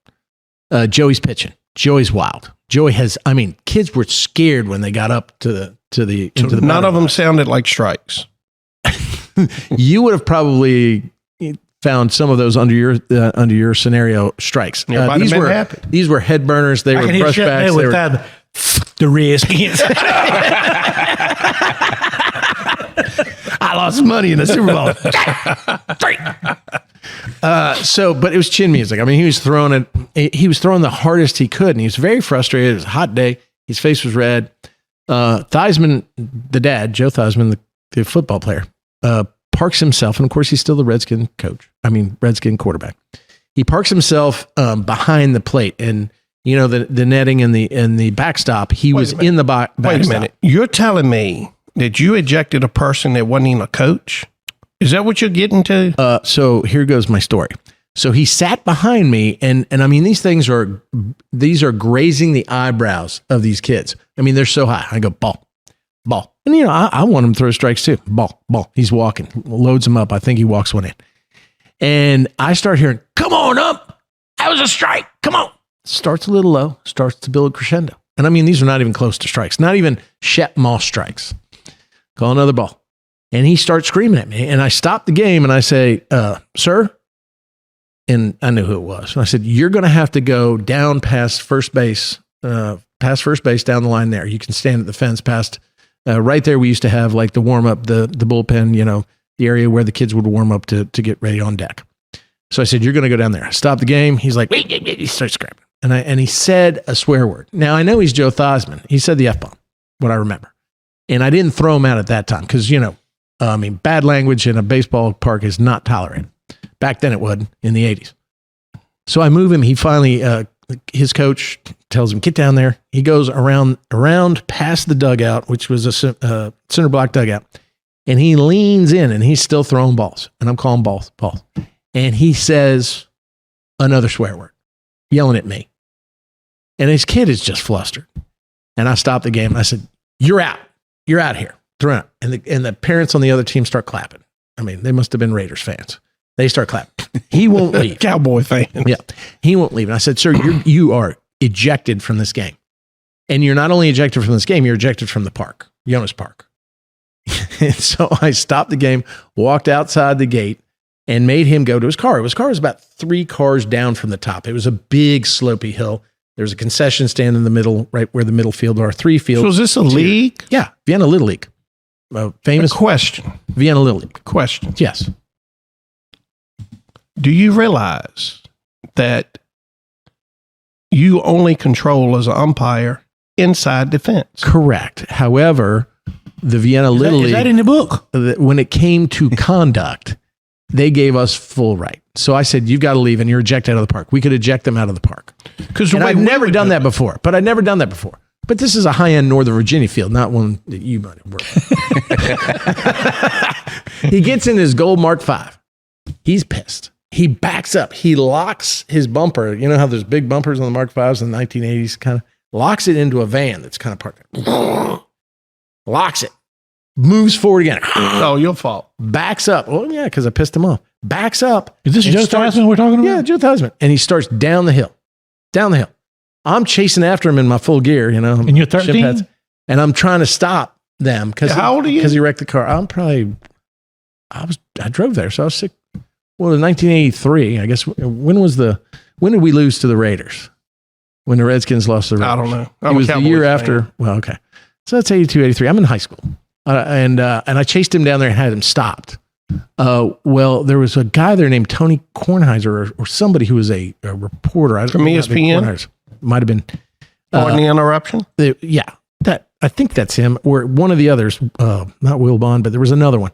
Speaker 2: Joey's pitching. Joey's wild. Joey has. I mean, kids were scared when they got up into the.
Speaker 4: None of them sounded like strikes.
Speaker 2: You would have probably found some of those under your scenario strikes. These were head burners. They were brushbacks. They were
Speaker 3: the Redskins.
Speaker 2: I lost money in the Super Bowl. But it was chin music. I mean, he was throwing the hardest he could, and he was very frustrated. It was a hot day. His face was red. Theismann, the dad, Joe Theismann, the football player, parks himself, and of course, he's still the Redskin quarterback. He parks himself behind the plate, and the netting and the backstop. He was in the backstop.
Speaker 4: Wait a minute. You're telling me that you ejected a person that wasn't even a coach? Is that what you're getting to?
Speaker 2: So here goes my story. So he sat behind me, and I mean, these are grazing the eyebrows of these kids. I mean, they're so high. I go, ball. And I want him to throw strikes too. Ball. He's walking, loads him up. I think he walks one in. And I start hearing, come on up. That was a strike. Come on. Starts a little low, starts to build crescendo. And I mean, these are not even close to strikes, not even Shep Moss strikes. Call another ball. And he starts screaming at me. And I stop the game and I say, sir. And I knew who it was. And I said, you're going to have to go down past first base down the line there. You can stand at the fence past right there. We used to have like the warm up, the bullpen, the area where the kids would warm up to get ready on deck. So I said, you're going to go down there. I stopped the game. He's like, wait, he starts scrapping. And he said a swear word. Now I know he's Joe Theismann. He said the F-bomb, what I remember. And I didn't throw him out at that time because, bad language in a baseball park is not tolerated. Back then it would in the 80s. So I move him. He finally, his coach tells him, get down there. He goes around past the dugout, which was a center block dugout. And he leans in and he's still throwing balls. And I'm calling balls. And he says another swear word, yelling at me. And his kid is just flustered. And I stopped the game and I said, you're out. You're out here. Throw out. And the parents on the other team start clapping. I mean, they must have been Raiders fans. They start clapping. He won't leave.
Speaker 4: Cowboy fan.
Speaker 2: Yeah. He won't leave. And I said, sir, you are ejected from this game. And you're not only ejected from this game, you're ejected from the park, Jonas Park. And so I stopped the game, walked outside the gate, and made him go to his car. His car was about 3 cars down from the top. It was a big slopey hill. There's a concession stand in the middle, right where the middle field are, 3 fields.
Speaker 4: So is this a league?
Speaker 2: Yeah. Vienna Little League. Famous
Speaker 4: question.
Speaker 2: Vienna Little League.
Speaker 4: Question.
Speaker 2: Yes.
Speaker 4: Do you realize that you only control as an umpire inside the fence?
Speaker 2: Correct. However, the Vienna Little League.
Speaker 3: Is that in the book?
Speaker 2: When it came to conduct, they gave us full right. So I said, you've got to leave and you're ejected out of the park. We could eject them out of the park. Because I've never done that before. But this is a high-end Northern Virginia field, not one that you might have worked. He gets in his gold Mark V. He's pissed. He backs up. He locks his bumper. You know how there's big bumpers on the Mark Vs in the 1980s? Kind of locks it into a van that's kind of parked there. Locks it. Moves forward again.
Speaker 4: Oh, your fault.
Speaker 2: Backs up. Oh, yeah, because I pissed him off. Backs up.
Speaker 3: Is this Joe Theismann we're talking about?
Speaker 2: Yeah, Joe Theismann. And he starts down the hill. I'm chasing after him in my full gear,
Speaker 3: And you're 13?
Speaker 2: And I'm trying to stop them.
Speaker 4: How old are you?
Speaker 2: Because he wrecked the car. I'm probably I drove there. So I was sick. Well, in 1983, I guess. When did we lose to the Raiders? When the Redskins lost to the Raiders?
Speaker 4: I don't know.
Speaker 2: It was the year after. Well, okay. So that's 82, 83. I'm in high school. And I chased him down there and had him stopped. Well, there was a guy there named Tony Kornheiser or somebody who was a reporter.
Speaker 4: From ESPN?
Speaker 2: Might have been.
Speaker 4: Pardon the interruption?
Speaker 2: Yeah. I think that's him or one of the others, not Will Bond, but there was another one.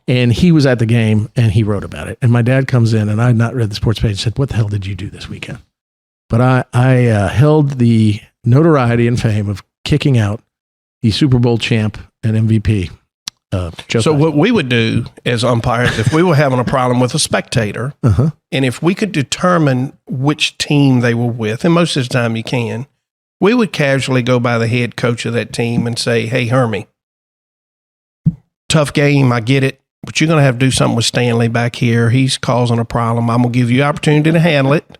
Speaker 2: And he was at the game and he wrote about it. And my dad comes in and I had not read the sports page and said, what the hell did you do this weekend? But I held the notoriety and fame of kicking out the Super Bowl champ and MVP. So what we would do as umpires, if we were having a problem with a spectator, and if we could determine which team they were with, and most of the time you can, we would casually go by the head coach of that team and say, hey, Hermie, tough game, I get it, but you're going to have to do something with Stanley back here. He's causing a problem. I'm going to give you opportunity to handle it.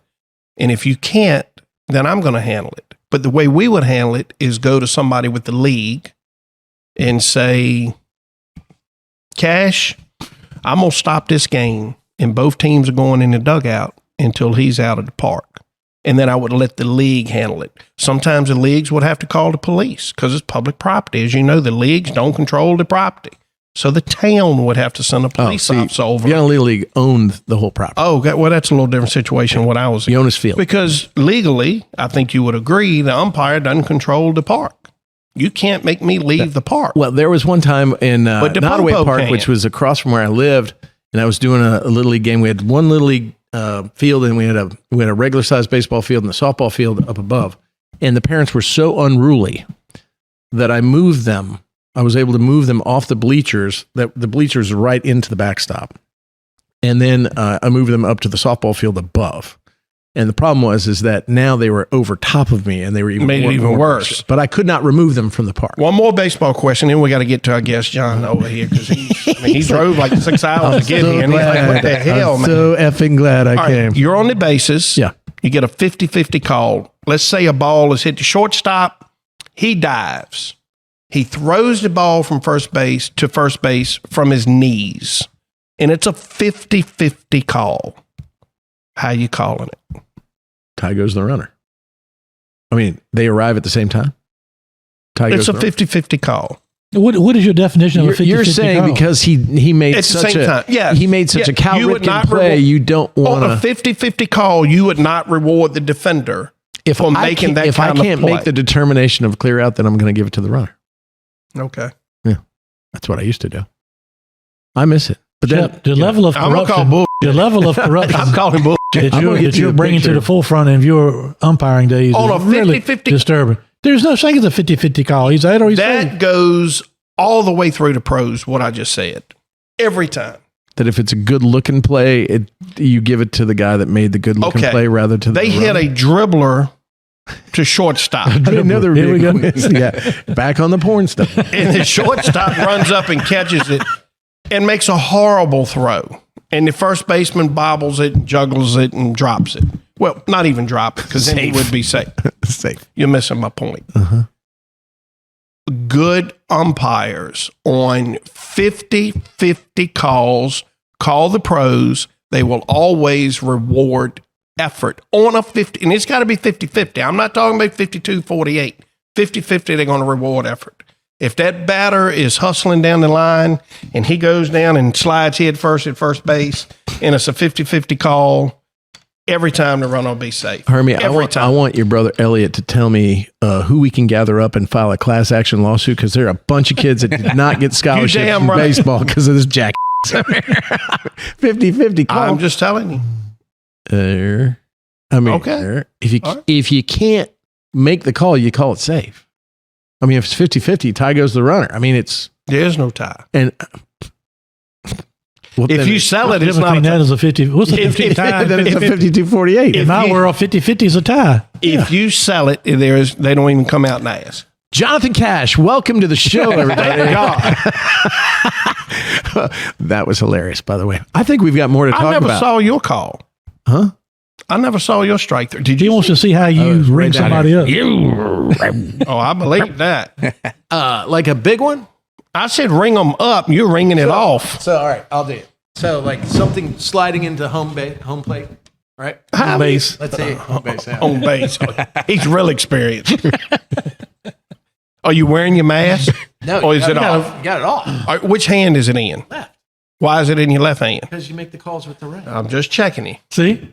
Speaker 2: And if you can't, then I'm going to handle it. But the way we would handle it is go to somebody with the league and say, Cash, I'm going to stop this game, and both teams are going in the dugout until he's out of the park. And then I would let the league handle it. Sometimes the leagues would have to call the police because it's public property. As you know, the leagues don't control the property. So the town would have to send a police officer over. The Little League owned the whole property.
Speaker 4: Oh, well, that's a little different situation than what I was in.
Speaker 2: Jonas Field.
Speaker 4: Because legally, I think you would agree, the umpire doesn't control the park. You can't make me leave the park.
Speaker 2: Well, there was one time in Nottoway Park, which was across from where I lived, and I was doing a Little League game. We had one Little League field, and we had a regular sized baseball field and a softball field up above. And the parents were so unruly that I moved them. I was able to move them off the bleachers, the bleachers right into the backstop. And then I moved them up to the softball field above. And the problem is that now they were over top of me and they were even worse. But I could not remove them from the park.
Speaker 4: One more baseball question, then we got to get to our guest, John, over here, because he drove like 6 hours to get here. And he's like, what the hell, man?
Speaker 2: So effing glad I came.
Speaker 4: Right, you're on the bases. Yeah. You get a 50-50 call. Let's say a ball is hit the shortstop. He dives. He throws the ball from first base to first base from his knees. And it's a 50-50 call. How you calling it?
Speaker 2: Tie goes the runner. I mean, they arrive at the same time.
Speaker 4: It's a 50-50 call.
Speaker 3: What is your definition of a 50-50
Speaker 2: You're saying
Speaker 3: call?
Speaker 2: because he made
Speaker 4: it's
Speaker 2: such a
Speaker 4: cow-ricking
Speaker 2: play, you don't want
Speaker 4: to. On a 50-50 call, you would not reward the defender for making that kind of play. If I can't make the
Speaker 2: determination of clear out, then I'm going to give it to the runner.
Speaker 4: Okay.
Speaker 2: Yeah. That's what I used to do. I miss it. But then,
Speaker 3: the level of corruption,
Speaker 4: I'm calling bull.
Speaker 3: that you're bringing to the forefront of your umpiring days
Speaker 4: on
Speaker 3: is
Speaker 4: a 50-50
Speaker 3: really disturbing. There's no saying it's a 50-50 call.
Speaker 4: That goes all the way through the pros, what I just said. Every time.
Speaker 2: That if it's a good-looking play, you give it to the guy that made the good-looking play rather to the
Speaker 4: They hit a dribbler to shortstop.
Speaker 2: Another big one. Yeah. Back on the porn stuff.
Speaker 4: And the shortstop runs up and catches it and makes a horrible throw. And the first baseman bobbles it and juggles it and drops it. Well, not even drop it, because then he would be safe.
Speaker 2: Safe.
Speaker 4: You're missing my point. Good umpires on 50-50 calls, call the pros. They will always reward effort on a 50. And it's got to be 50-50. I'm not talking about 52-48. 50-50, they're going to reward effort. If that batter is hustling down the line and he goes down and slides head first at first base and it's a 50-50 call, every time the runner will be safe.
Speaker 2: Hermie, I want your brother Elliot to tell me who we can gather up and file a class action lawsuit, because there are a bunch of kids that did not get scholarships in baseball because of this jack. 50-50 call.
Speaker 4: I'm just telling you.
Speaker 2: If you can't make the call, you call it safe. I mean, if it's 50-50, tie goes the runner. I mean,
Speaker 4: there's no tie.
Speaker 2: And
Speaker 4: if you sell it, it's not a tie.
Speaker 3: That is a 50. What's a 50 tie?
Speaker 2: Then it's a 52-48.
Speaker 3: In my world, 50-50 is a tie.
Speaker 4: If you sell it, they don't even come out and ask.
Speaker 2: Jonathan Cash, welcome to the show, everybody. That was hilarious, by the way. I think we've got more to talk about.
Speaker 4: I never saw your call.
Speaker 2: Huh?
Speaker 4: I never saw your strike there. Did you?
Speaker 3: He wants to see how you ring somebody up.
Speaker 4: Oh, I believe that.
Speaker 2: Like a big one?
Speaker 4: I said ring them up. You're ringing it off.
Speaker 2: So, all right, I'll do it. So like something sliding into home plate, right?
Speaker 3: Home base.
Speaker 2: Let's say home base. Yeah.
Speaker 4: On base. He's real experienced. Are you wearing your mask?
Speaker 2: No,
Speaker 4: Or is it off?
Speaker 2: You got it off.
Speaker 4: All right, which hand is it in?
Speaker 2: Left.
Speaker 4: Why is it in your left hand?
Speaker 2: Because you make the calls with the right.
Speaker 4: I'm just checking you.
Speaker 3: See?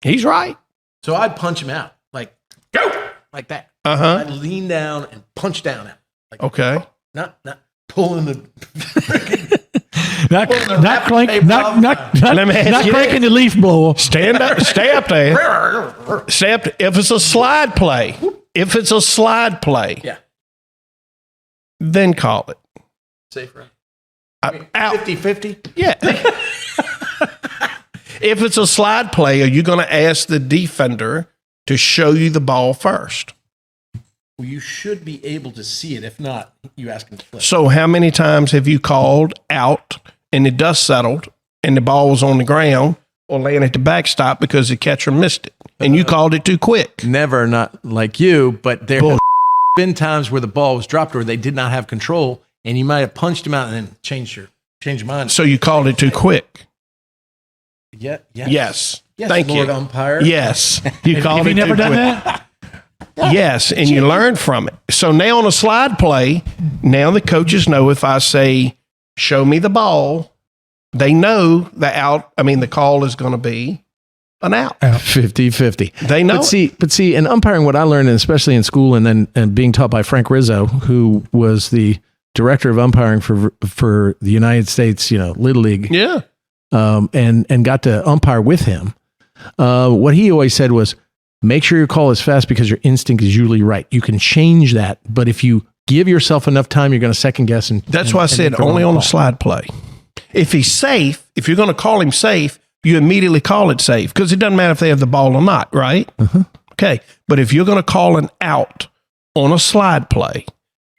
Speaker 4: He's right.
Speaker 2: So I'd punch him out. Like, go! Like that.
Speaker 4: Uh-huh.
Speaker 2: I'd lean down and punch down at him. Like,
Speaker 4: Okay.
Speaker 2: Not pulling the
Speaker 3: Not
Speaker 4: Let me ask you
Speaker 3: cranking the leaf blower.
Speaker 4: Stand up. Stay up there. Stay up there. If it's a slide play,
Speaker 2: Yeah.
Speaker 4: then call it.
Speaker 2: Safe run.
Speaker 4: Out.
Speaker 2: 50-50.
Speaker 4: Yeah. If it's a slide play, are you going to ask the defender to show you the ball first?
Speaker 2: Well, you should be able to see it. If not, you ask him to flip.
Speaker 4: So how many times have you called out and the dust settled and the ball was on the ground or laying at the backstop because the catcher missed it and you called it too quick?
Speaker 2: Never, not like you, but there have been times where the ball was dropped or they did not have control, and you might have punched him out and then changed your mind.
Speaker 4: So you called it too quick.
Speaker 2: Yeah.
Speaker 4: Yes.
Speaker 2: Yes,
Speaker 4: Thank
Speaker 2: Lord
Speaker 4: you.
Speaker 2: Umpire.
Speaker 4: Yes. You called
Speaker 3: Have
Speaker 4: it
Speaker 3: you never
Speaker 4: too
Speaker 3: done
Speaker 4: quick.
Speaker 3: that?
Speaker 4: Yes, and you learn from it. So now on a slide play, now the coaches know if I say, show me the ball, they know the call is going to be an out.
Speaker 2: 50-50.
Speaker 4: They know.
Speaker 2: But see, in umpiring, what I learned, and especially in school and being taught by Frank Rizzo, who was the director of umpiring for the United States, Little League.
Speaker 4: Yeah.
Speaker 2: And got to umpire with him. What he always said was, make sure your call is fast because your instinct is usually right. You can change that, but if you give yourself enough time, you're going to second guess.
Speaker 4: That's why I said only on a slide play. If he's safe, if you're going to call him safe, you immediately call it safe because it doesn't matter if they have the ball or not, right?
Speaker 2: Uh-huh.
Speaker 4: Okay. But if you're going to call an out on a slide play,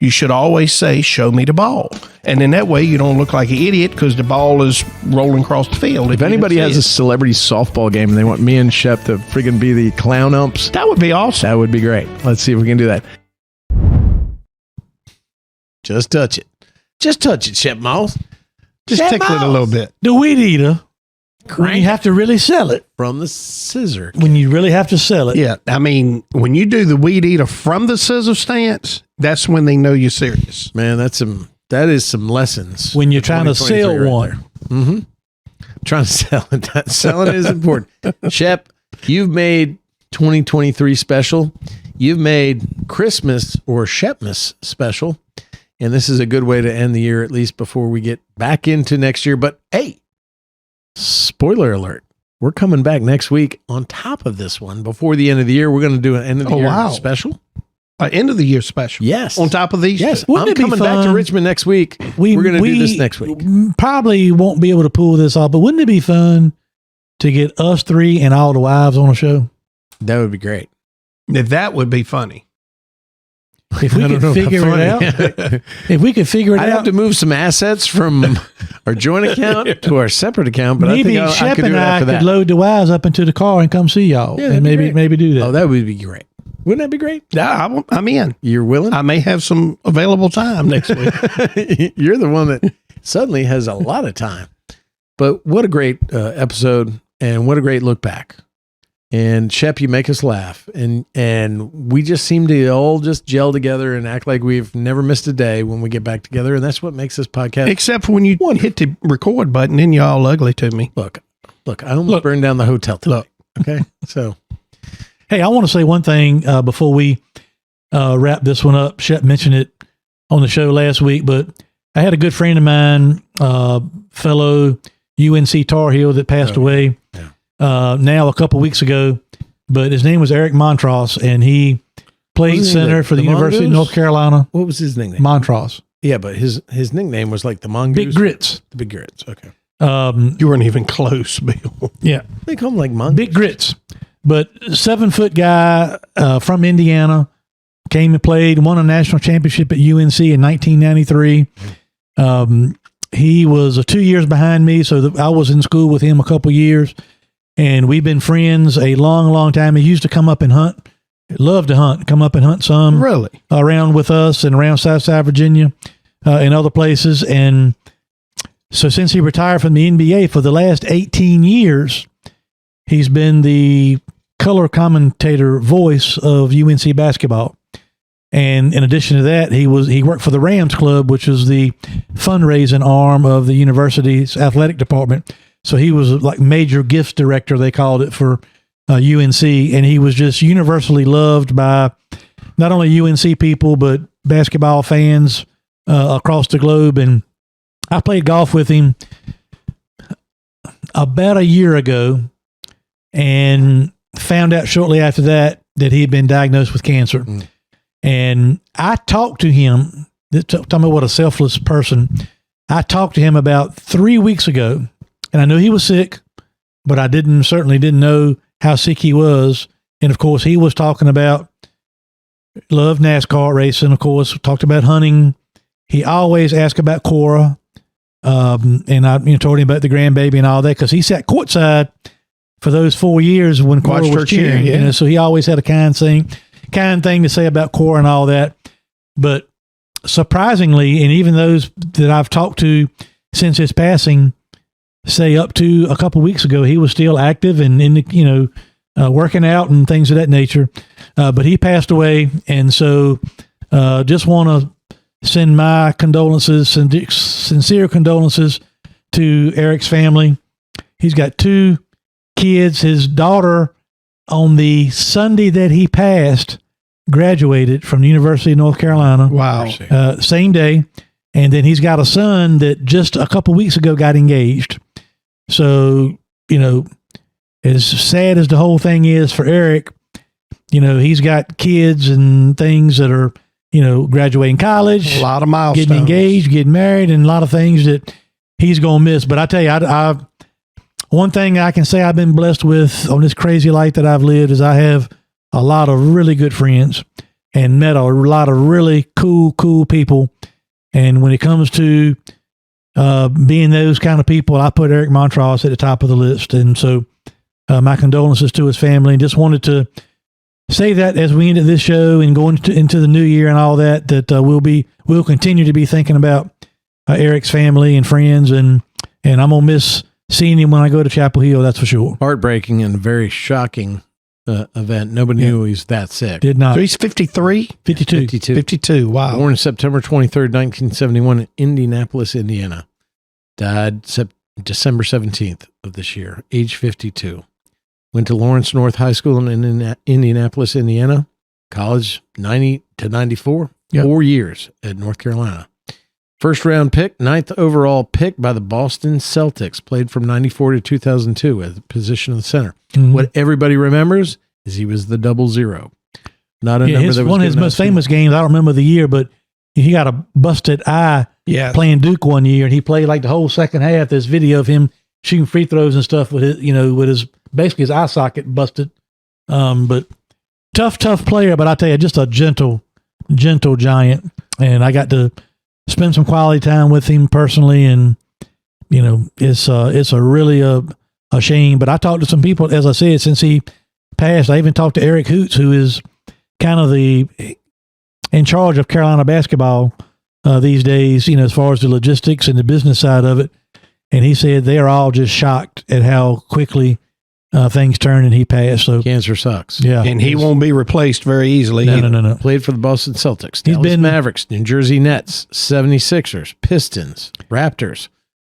Speaker 4: you should always say, show me the ball. And in that way, you don't look like an idiot because the ball is rolling across the field.
Speaker 2: If anybody has a celebrity softball game and they want me and Shep to friggin' be the clown umps,
Speaker 4: that would be awesome.
Speaker 2: that would be great. Let's see if we can do that. Just touch it. Just touch it, Shep Moss.
Speaker 4: Just
Speaker 2: Shep
Speaker 4: tickle it a
Speaker 2: Moss.
Speaker 4: little bit.
Speaker 3: The weed eater, when you have to really sell it.
Speaker 2: From the scissor.
Speaker 3: When you really have to sell it.
Speaker 4: Yeah. I mean, when you do the weed eater from the scissor stance, that's when they know you're serious.
Speaker 2: Man, that is some lessons.
Speaker 3: When you're trying to sell
Speaker 2: 2023
Speaker 3: one.
Speaker 2: there. Mm-hmm. Trying to sell it. Selling is important. Shep, you've made 2023 special. You've made Christmas or Shepmas special. And this is a good way to end the year, at least before we get back into next year. But hey, spoiler alert. We're coming back next week on top of this one. Before the end of the year, we're going to do an end of the year special.
Speaker 4: End of the year special.
Speaker 2: Yes.
Speaker 4: On top of these.
Speaker 2: Yes.
Speaker 4: two.
Speaker 3: Wouldn't
Speaker 2: I'm
Speaker 3: it be
Speaker 2: coming back to
Speaker 3: fun?
Speaker 2: Richmond next week. We're going to do this next week.
Speaker 3: Probably won't be able to pull this off, but wouldn't it be fun to get us three and all the wives on a show?
Speaker 2: That would be great.
Speaker 4: That would be funny.
Speaker 3: If we could figure it out. If we could figure it
Speaker 2: I'd
Speaker 3: out.
Speaker 2: have to move some assets from our joint account to our separate account, but
Speaker 3: maybe
Speaker 2: I think I
Speaker 3: Shep
Speaker 2: could do
Speaker 3: and
Speaker 2: it
Speaker 3: I
Speaker 2: after
Speaker 3: could
Speaker 2: that.
Speaker 3: load the wives up into the car and come see y'all.
Speaker 2: Yeah,
Speaker 3: and
Speaker 2: that'd be
Speaker 3: maybe do that.
Speaker 2: Oh, that would be great. Wouldn't that be great?
Speaker 4: Yeah, I'm in.
Speaker 2: You're willing?
Speaker 4: I may have some available time next week.
Speaker 2: You're the one that suddenly has a lot of time. But what a great episode, and what a great look back. And Shep, you make us laugh, and we just seem to all just gel together and act like we've never missed a day when we get back together, and that's what makes this podcast.
Speaker 4: Except for when you hit the record button, then you're all ugly to me.
Speaker 2: Look, I almost burned down the hotel tonight. Okay, so
Speaker 3: Hey, I want to say one thing before we wrap this one up. Shep mentioned it on the show last week, but I had a good friend of mine, fellow UNC Tar Heel that passed away now a couple weeks ago, but his name was Eric Montross, and he played center for the University of North Carolina.
Speaker 2: What was his nickname?
Speaker 3: Montross.
Speaker 2: Yeah, but his nickname was like the Mongoose.
Speaker 3: Big Grits.
Speaker 2: The Big Grits. Okay.
Speaker 4: You weren't even close, Bill.
Speaker 3: Yeah.
Speaker 2: They call him like Mongoose.
Speaker 3: Big Grits. But 7-foot guy from Indiana, came and played, won a national championship at UNC in 1993. He was 2 years behind me, so I was in school with him a couple years, and we've been friends a long, long time. He used to come up and hunt, loved to hunt, come up and hunt some
Speaker 4: Really?
Speaker 3: around with us and around Southside Virginia and other places. And So since he retired from the NBA for the last 18 years, he's been the color commentator voice of UNC basketball. And in addition to that, he worked for the Rams Club, which is the fundraising arm of the university's athletic department. So he was like major gifts director, they called it, for UNC. And he was just universally loved by not only UNC people, but basketball fans across the globe. And I played golf with him about a year ago and found out shortly after that he had been diagnosed with cancer. And I talked to him, talking about what a selfless person. I talked to him about 3 weeks ago, and I knew he was sick, but I certainly didn't know how sick he was. And of course, he was talking about loved NASCAR racing, of course, talked about hunting. He always asked about Cora. And I told him about the grandbaby and all that, because he sat courtside for those 4 years when Cora was cheering. Yeah. So he always had a kind thing to say about Cora and all that. But surprisingly, and even those that I've talked to since his passing say up to a couple weeks ago, he was still active and working out and things of that nature. But he passed away, and so just want to send my condolences, sincere condolences to Eric's family. He's got 2 kids. His daughter, on the Sunday that he passed, graduated from the University of North Carolina.
Speaker 4: Wow.
Speaker 3: Same day. And then he's got a son that just a couple weeks ago got engaged. So, as sad as the whole thing is for Eric, he's got kids and things that are, graduating college,
Speaker 4: a lot of milestones,
Speaker 3: getting engaged, getting married, and a lot of things that he's going to miss. But I tell you, one thing I can say I've been blessed with on this crazy life that I've lived is I have a lot of really good friends and met a lot of really cool people. And when it comes to being those kind of people, I put Eric Montross at the top of the list. And so my condolences to his family, and just wanted to say that as we ended this show and go into the new year and all that, we'll continue to be thinking about Eric's family and friends, and I'm going to miss seeing him when I go to Chapel Hill, that's for sure.
Speaker 2: Heartbreaking and very shocking event. Nobody knew he was that sick.
Speaker 3: Did not.
Speaker 4: So he's 53? 52. Wow.
Speaker 2: Born September 23rd, 1971 in Indianapolis, Indiana. Died December 17th of this year, age 52. Went to Lawrence North High School in Indianapolis, Indiana. College, 90 to 94. Yep. 4 years at North Carolina. First round pick, 9th overall pick by the Boston Celtics. Played from 94 to 2002 at the position of the center. Mm-hmm. What everybody remembers is he was the 00. Not a number that was
Speaker 3: one of his most famous games. I don't remember the year, but he got a busted eye playing Duke one year, and he played like the whole second half. There's video of him shooting free throws and stuff with his basically his eye socket busted. But tough player. But I tell you, just a gentle giant. And I got to spend some quality time with him personally, and it's a really a shame. But I talked to some people, as I said, since he passed. I even talked to Eric Hoots, who is kind of in charge of Carolina basketball these days, as far as the logistics and the business side of it. And he said they are all just shocked at how quickly things turned, and he passed. So
Speaker 2: cancer sucks.
Speaker 3: Yeah.
Speaker 4: And he won't be replaced very easily.
Speaker 3: No.
Speaker 2: Played for the Boston Celtics,
Speaker 3: He's been
Speaker 2: Mavericks, New Jersey Nets, 76ers, Pistons, Raptors,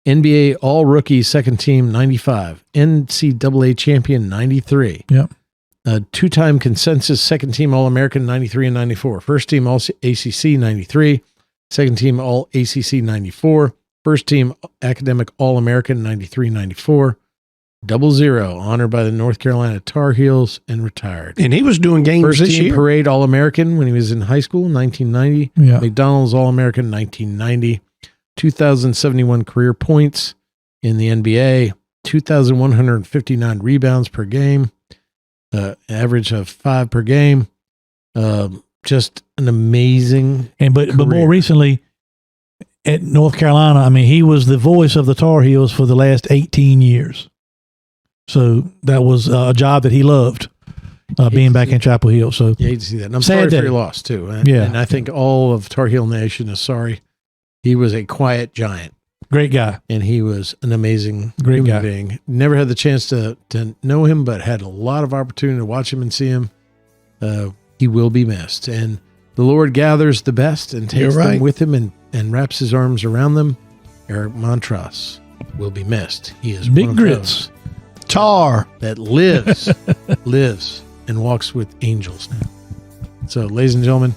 Speaker 2: NBA All-Rookie Second Team 95, NCAA Champion 93.
Speaker 3: Yep.
Speaker 2: Two-time consensus Second Team All-American 93 and 94. First Team All-ACC 93. Second Team All-ACC 94. First Team Academic All-American 93-94. 00, honored by the North Carolina Tar Heels, and retired.
Speaker 4: And he was doing games
Speaker 2: First
Speaker 4: this
Speaker 2: team
Speaker 4: year.
Speaker 2: Parade All-American when he was in high school, 1990.
Speaker 3: Yeah.
Speaker 2: McDonald's All-American, 1990. 2,071 career points in the NBA. 2,159 rebounds per game. Average of 5 per game. Just an amazing
Speaker 3: But more recently, at North Carolina, he was the voice of the Tar Heels for the last 18 years. So that was a job that he loved, being back in Chapel Hill. So
Speaker 2: you hate to see that. And I'm
Speaker 3: sad
Speaker 2: sorry for your loss, too. And I think all of Tar Heel Nation is sorry. He was a quiet giant.
Speaker 3: Great guy.
Speaker 2: And he was an amazing
Speaker 3: Great
Speaker 2: human
Speaker 3: guy.
Speaker 2: being. Never had the chance to know him, but had a lot of opportunity to watch him and see him. He will be missed. And the Lord gathers the best and takes them with him and wraps his arms around them. Eric Montross will be missed. He is
Speaker 3: Big
Speaker 2: one of
Speaker 3: grits.
Speaker 2: those
Speaker 3: Tar.
Speaker 2: that lives and walks with angels now. So, ladies and gentlemen,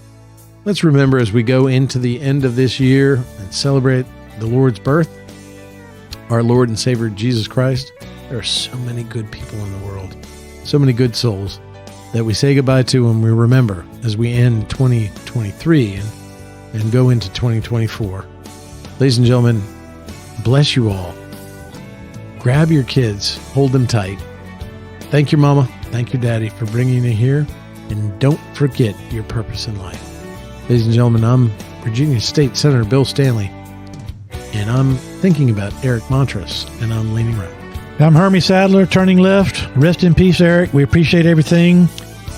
Speaker 2: let's remember as we go into the end of this year and celebrate the Lord's birth, our Lord and Savior Jesus Christ. There are so many good people in the world, so many good souls that we say goodbye to and we remember as we end 2023 and go into 2024. Ladies and gentlemen, bless you all. Grab your kids, hold them tight. Thank your mama, thank your daddy for bringing you here, and don't forget your purpose in life. Ladies and gentlemen, I'm Virginia State Senator Bill Stanley, and I'm thinking about Eric Montross, and I'm leaning right.
Speaker 3: I'm Hermie Sadler, turning left. Rest in peace, Eric. We appreciate everything,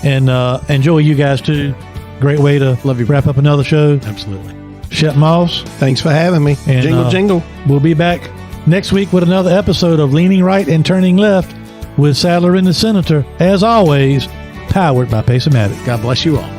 Speaker 3: and enjoy you guys too. Great way to
Speaker 2: Love you.
Speaker 3: wrap up another show.
Speaker 2: Absolutely.
Speaker 3: Shep Moss.
Speaker 4: Thanks for having me.
Speaker 3: And,
Speaker 4: Jingle, jingle.
Speaker 3: We'll be back next week with another episode of Leaning Right and Turning Left with Sadler and the Senator. As always, powered by Pace-O-Matic.
Speaker 2: God bless you all.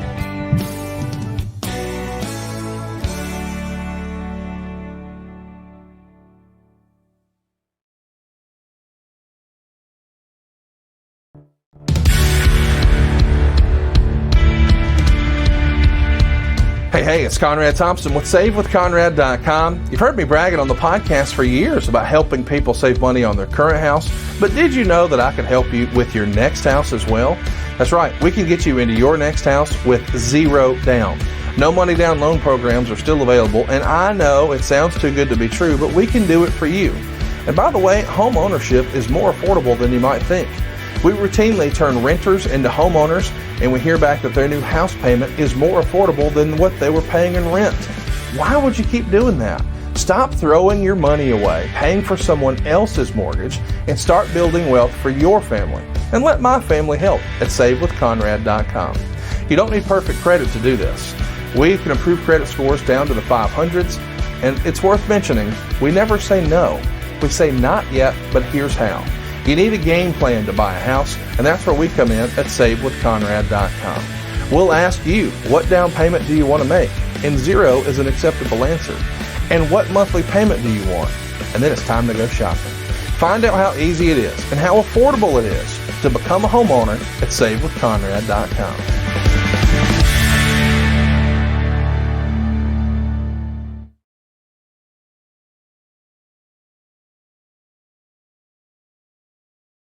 Speaker 6: Hey, it's Conrad Thompson with SaveWithConrad.com. You've heard me bragging on the podcast for years about helping people save money on their current house, but did you know that I can help you with your next house as well? That's right, we can get you into your next house with zero down. No money down loan programs are still available, and I know it sounds too good to be true, but we can do it for you. And by the way, home ownership is more affordable than you might think. We routinely turn renters into homeowners, and we hear back that their new house payment is more affordable than what they were paying in rent. Why would you keep doing that? Stop throwing your money away, paying for someone else's mortgage, and start building wealth for your family. And let my family help at SaveWithConrad.com. You don't need perfect credit to do this. We can improve credit scores down to the 500s, and it's worth mentioning, we never say no. We say not yet, but here's how. You need a game plan to buy a house, and that's where we come in at SaveWithConrad.com. We'll ask you, what down payment do you want to make? And zero is an acceptable answer. And what monthly payment do you want? And then it's time to go shopping. Find out how easy it is and how affordable it is to become a homeowner at SaveWithConrad.com.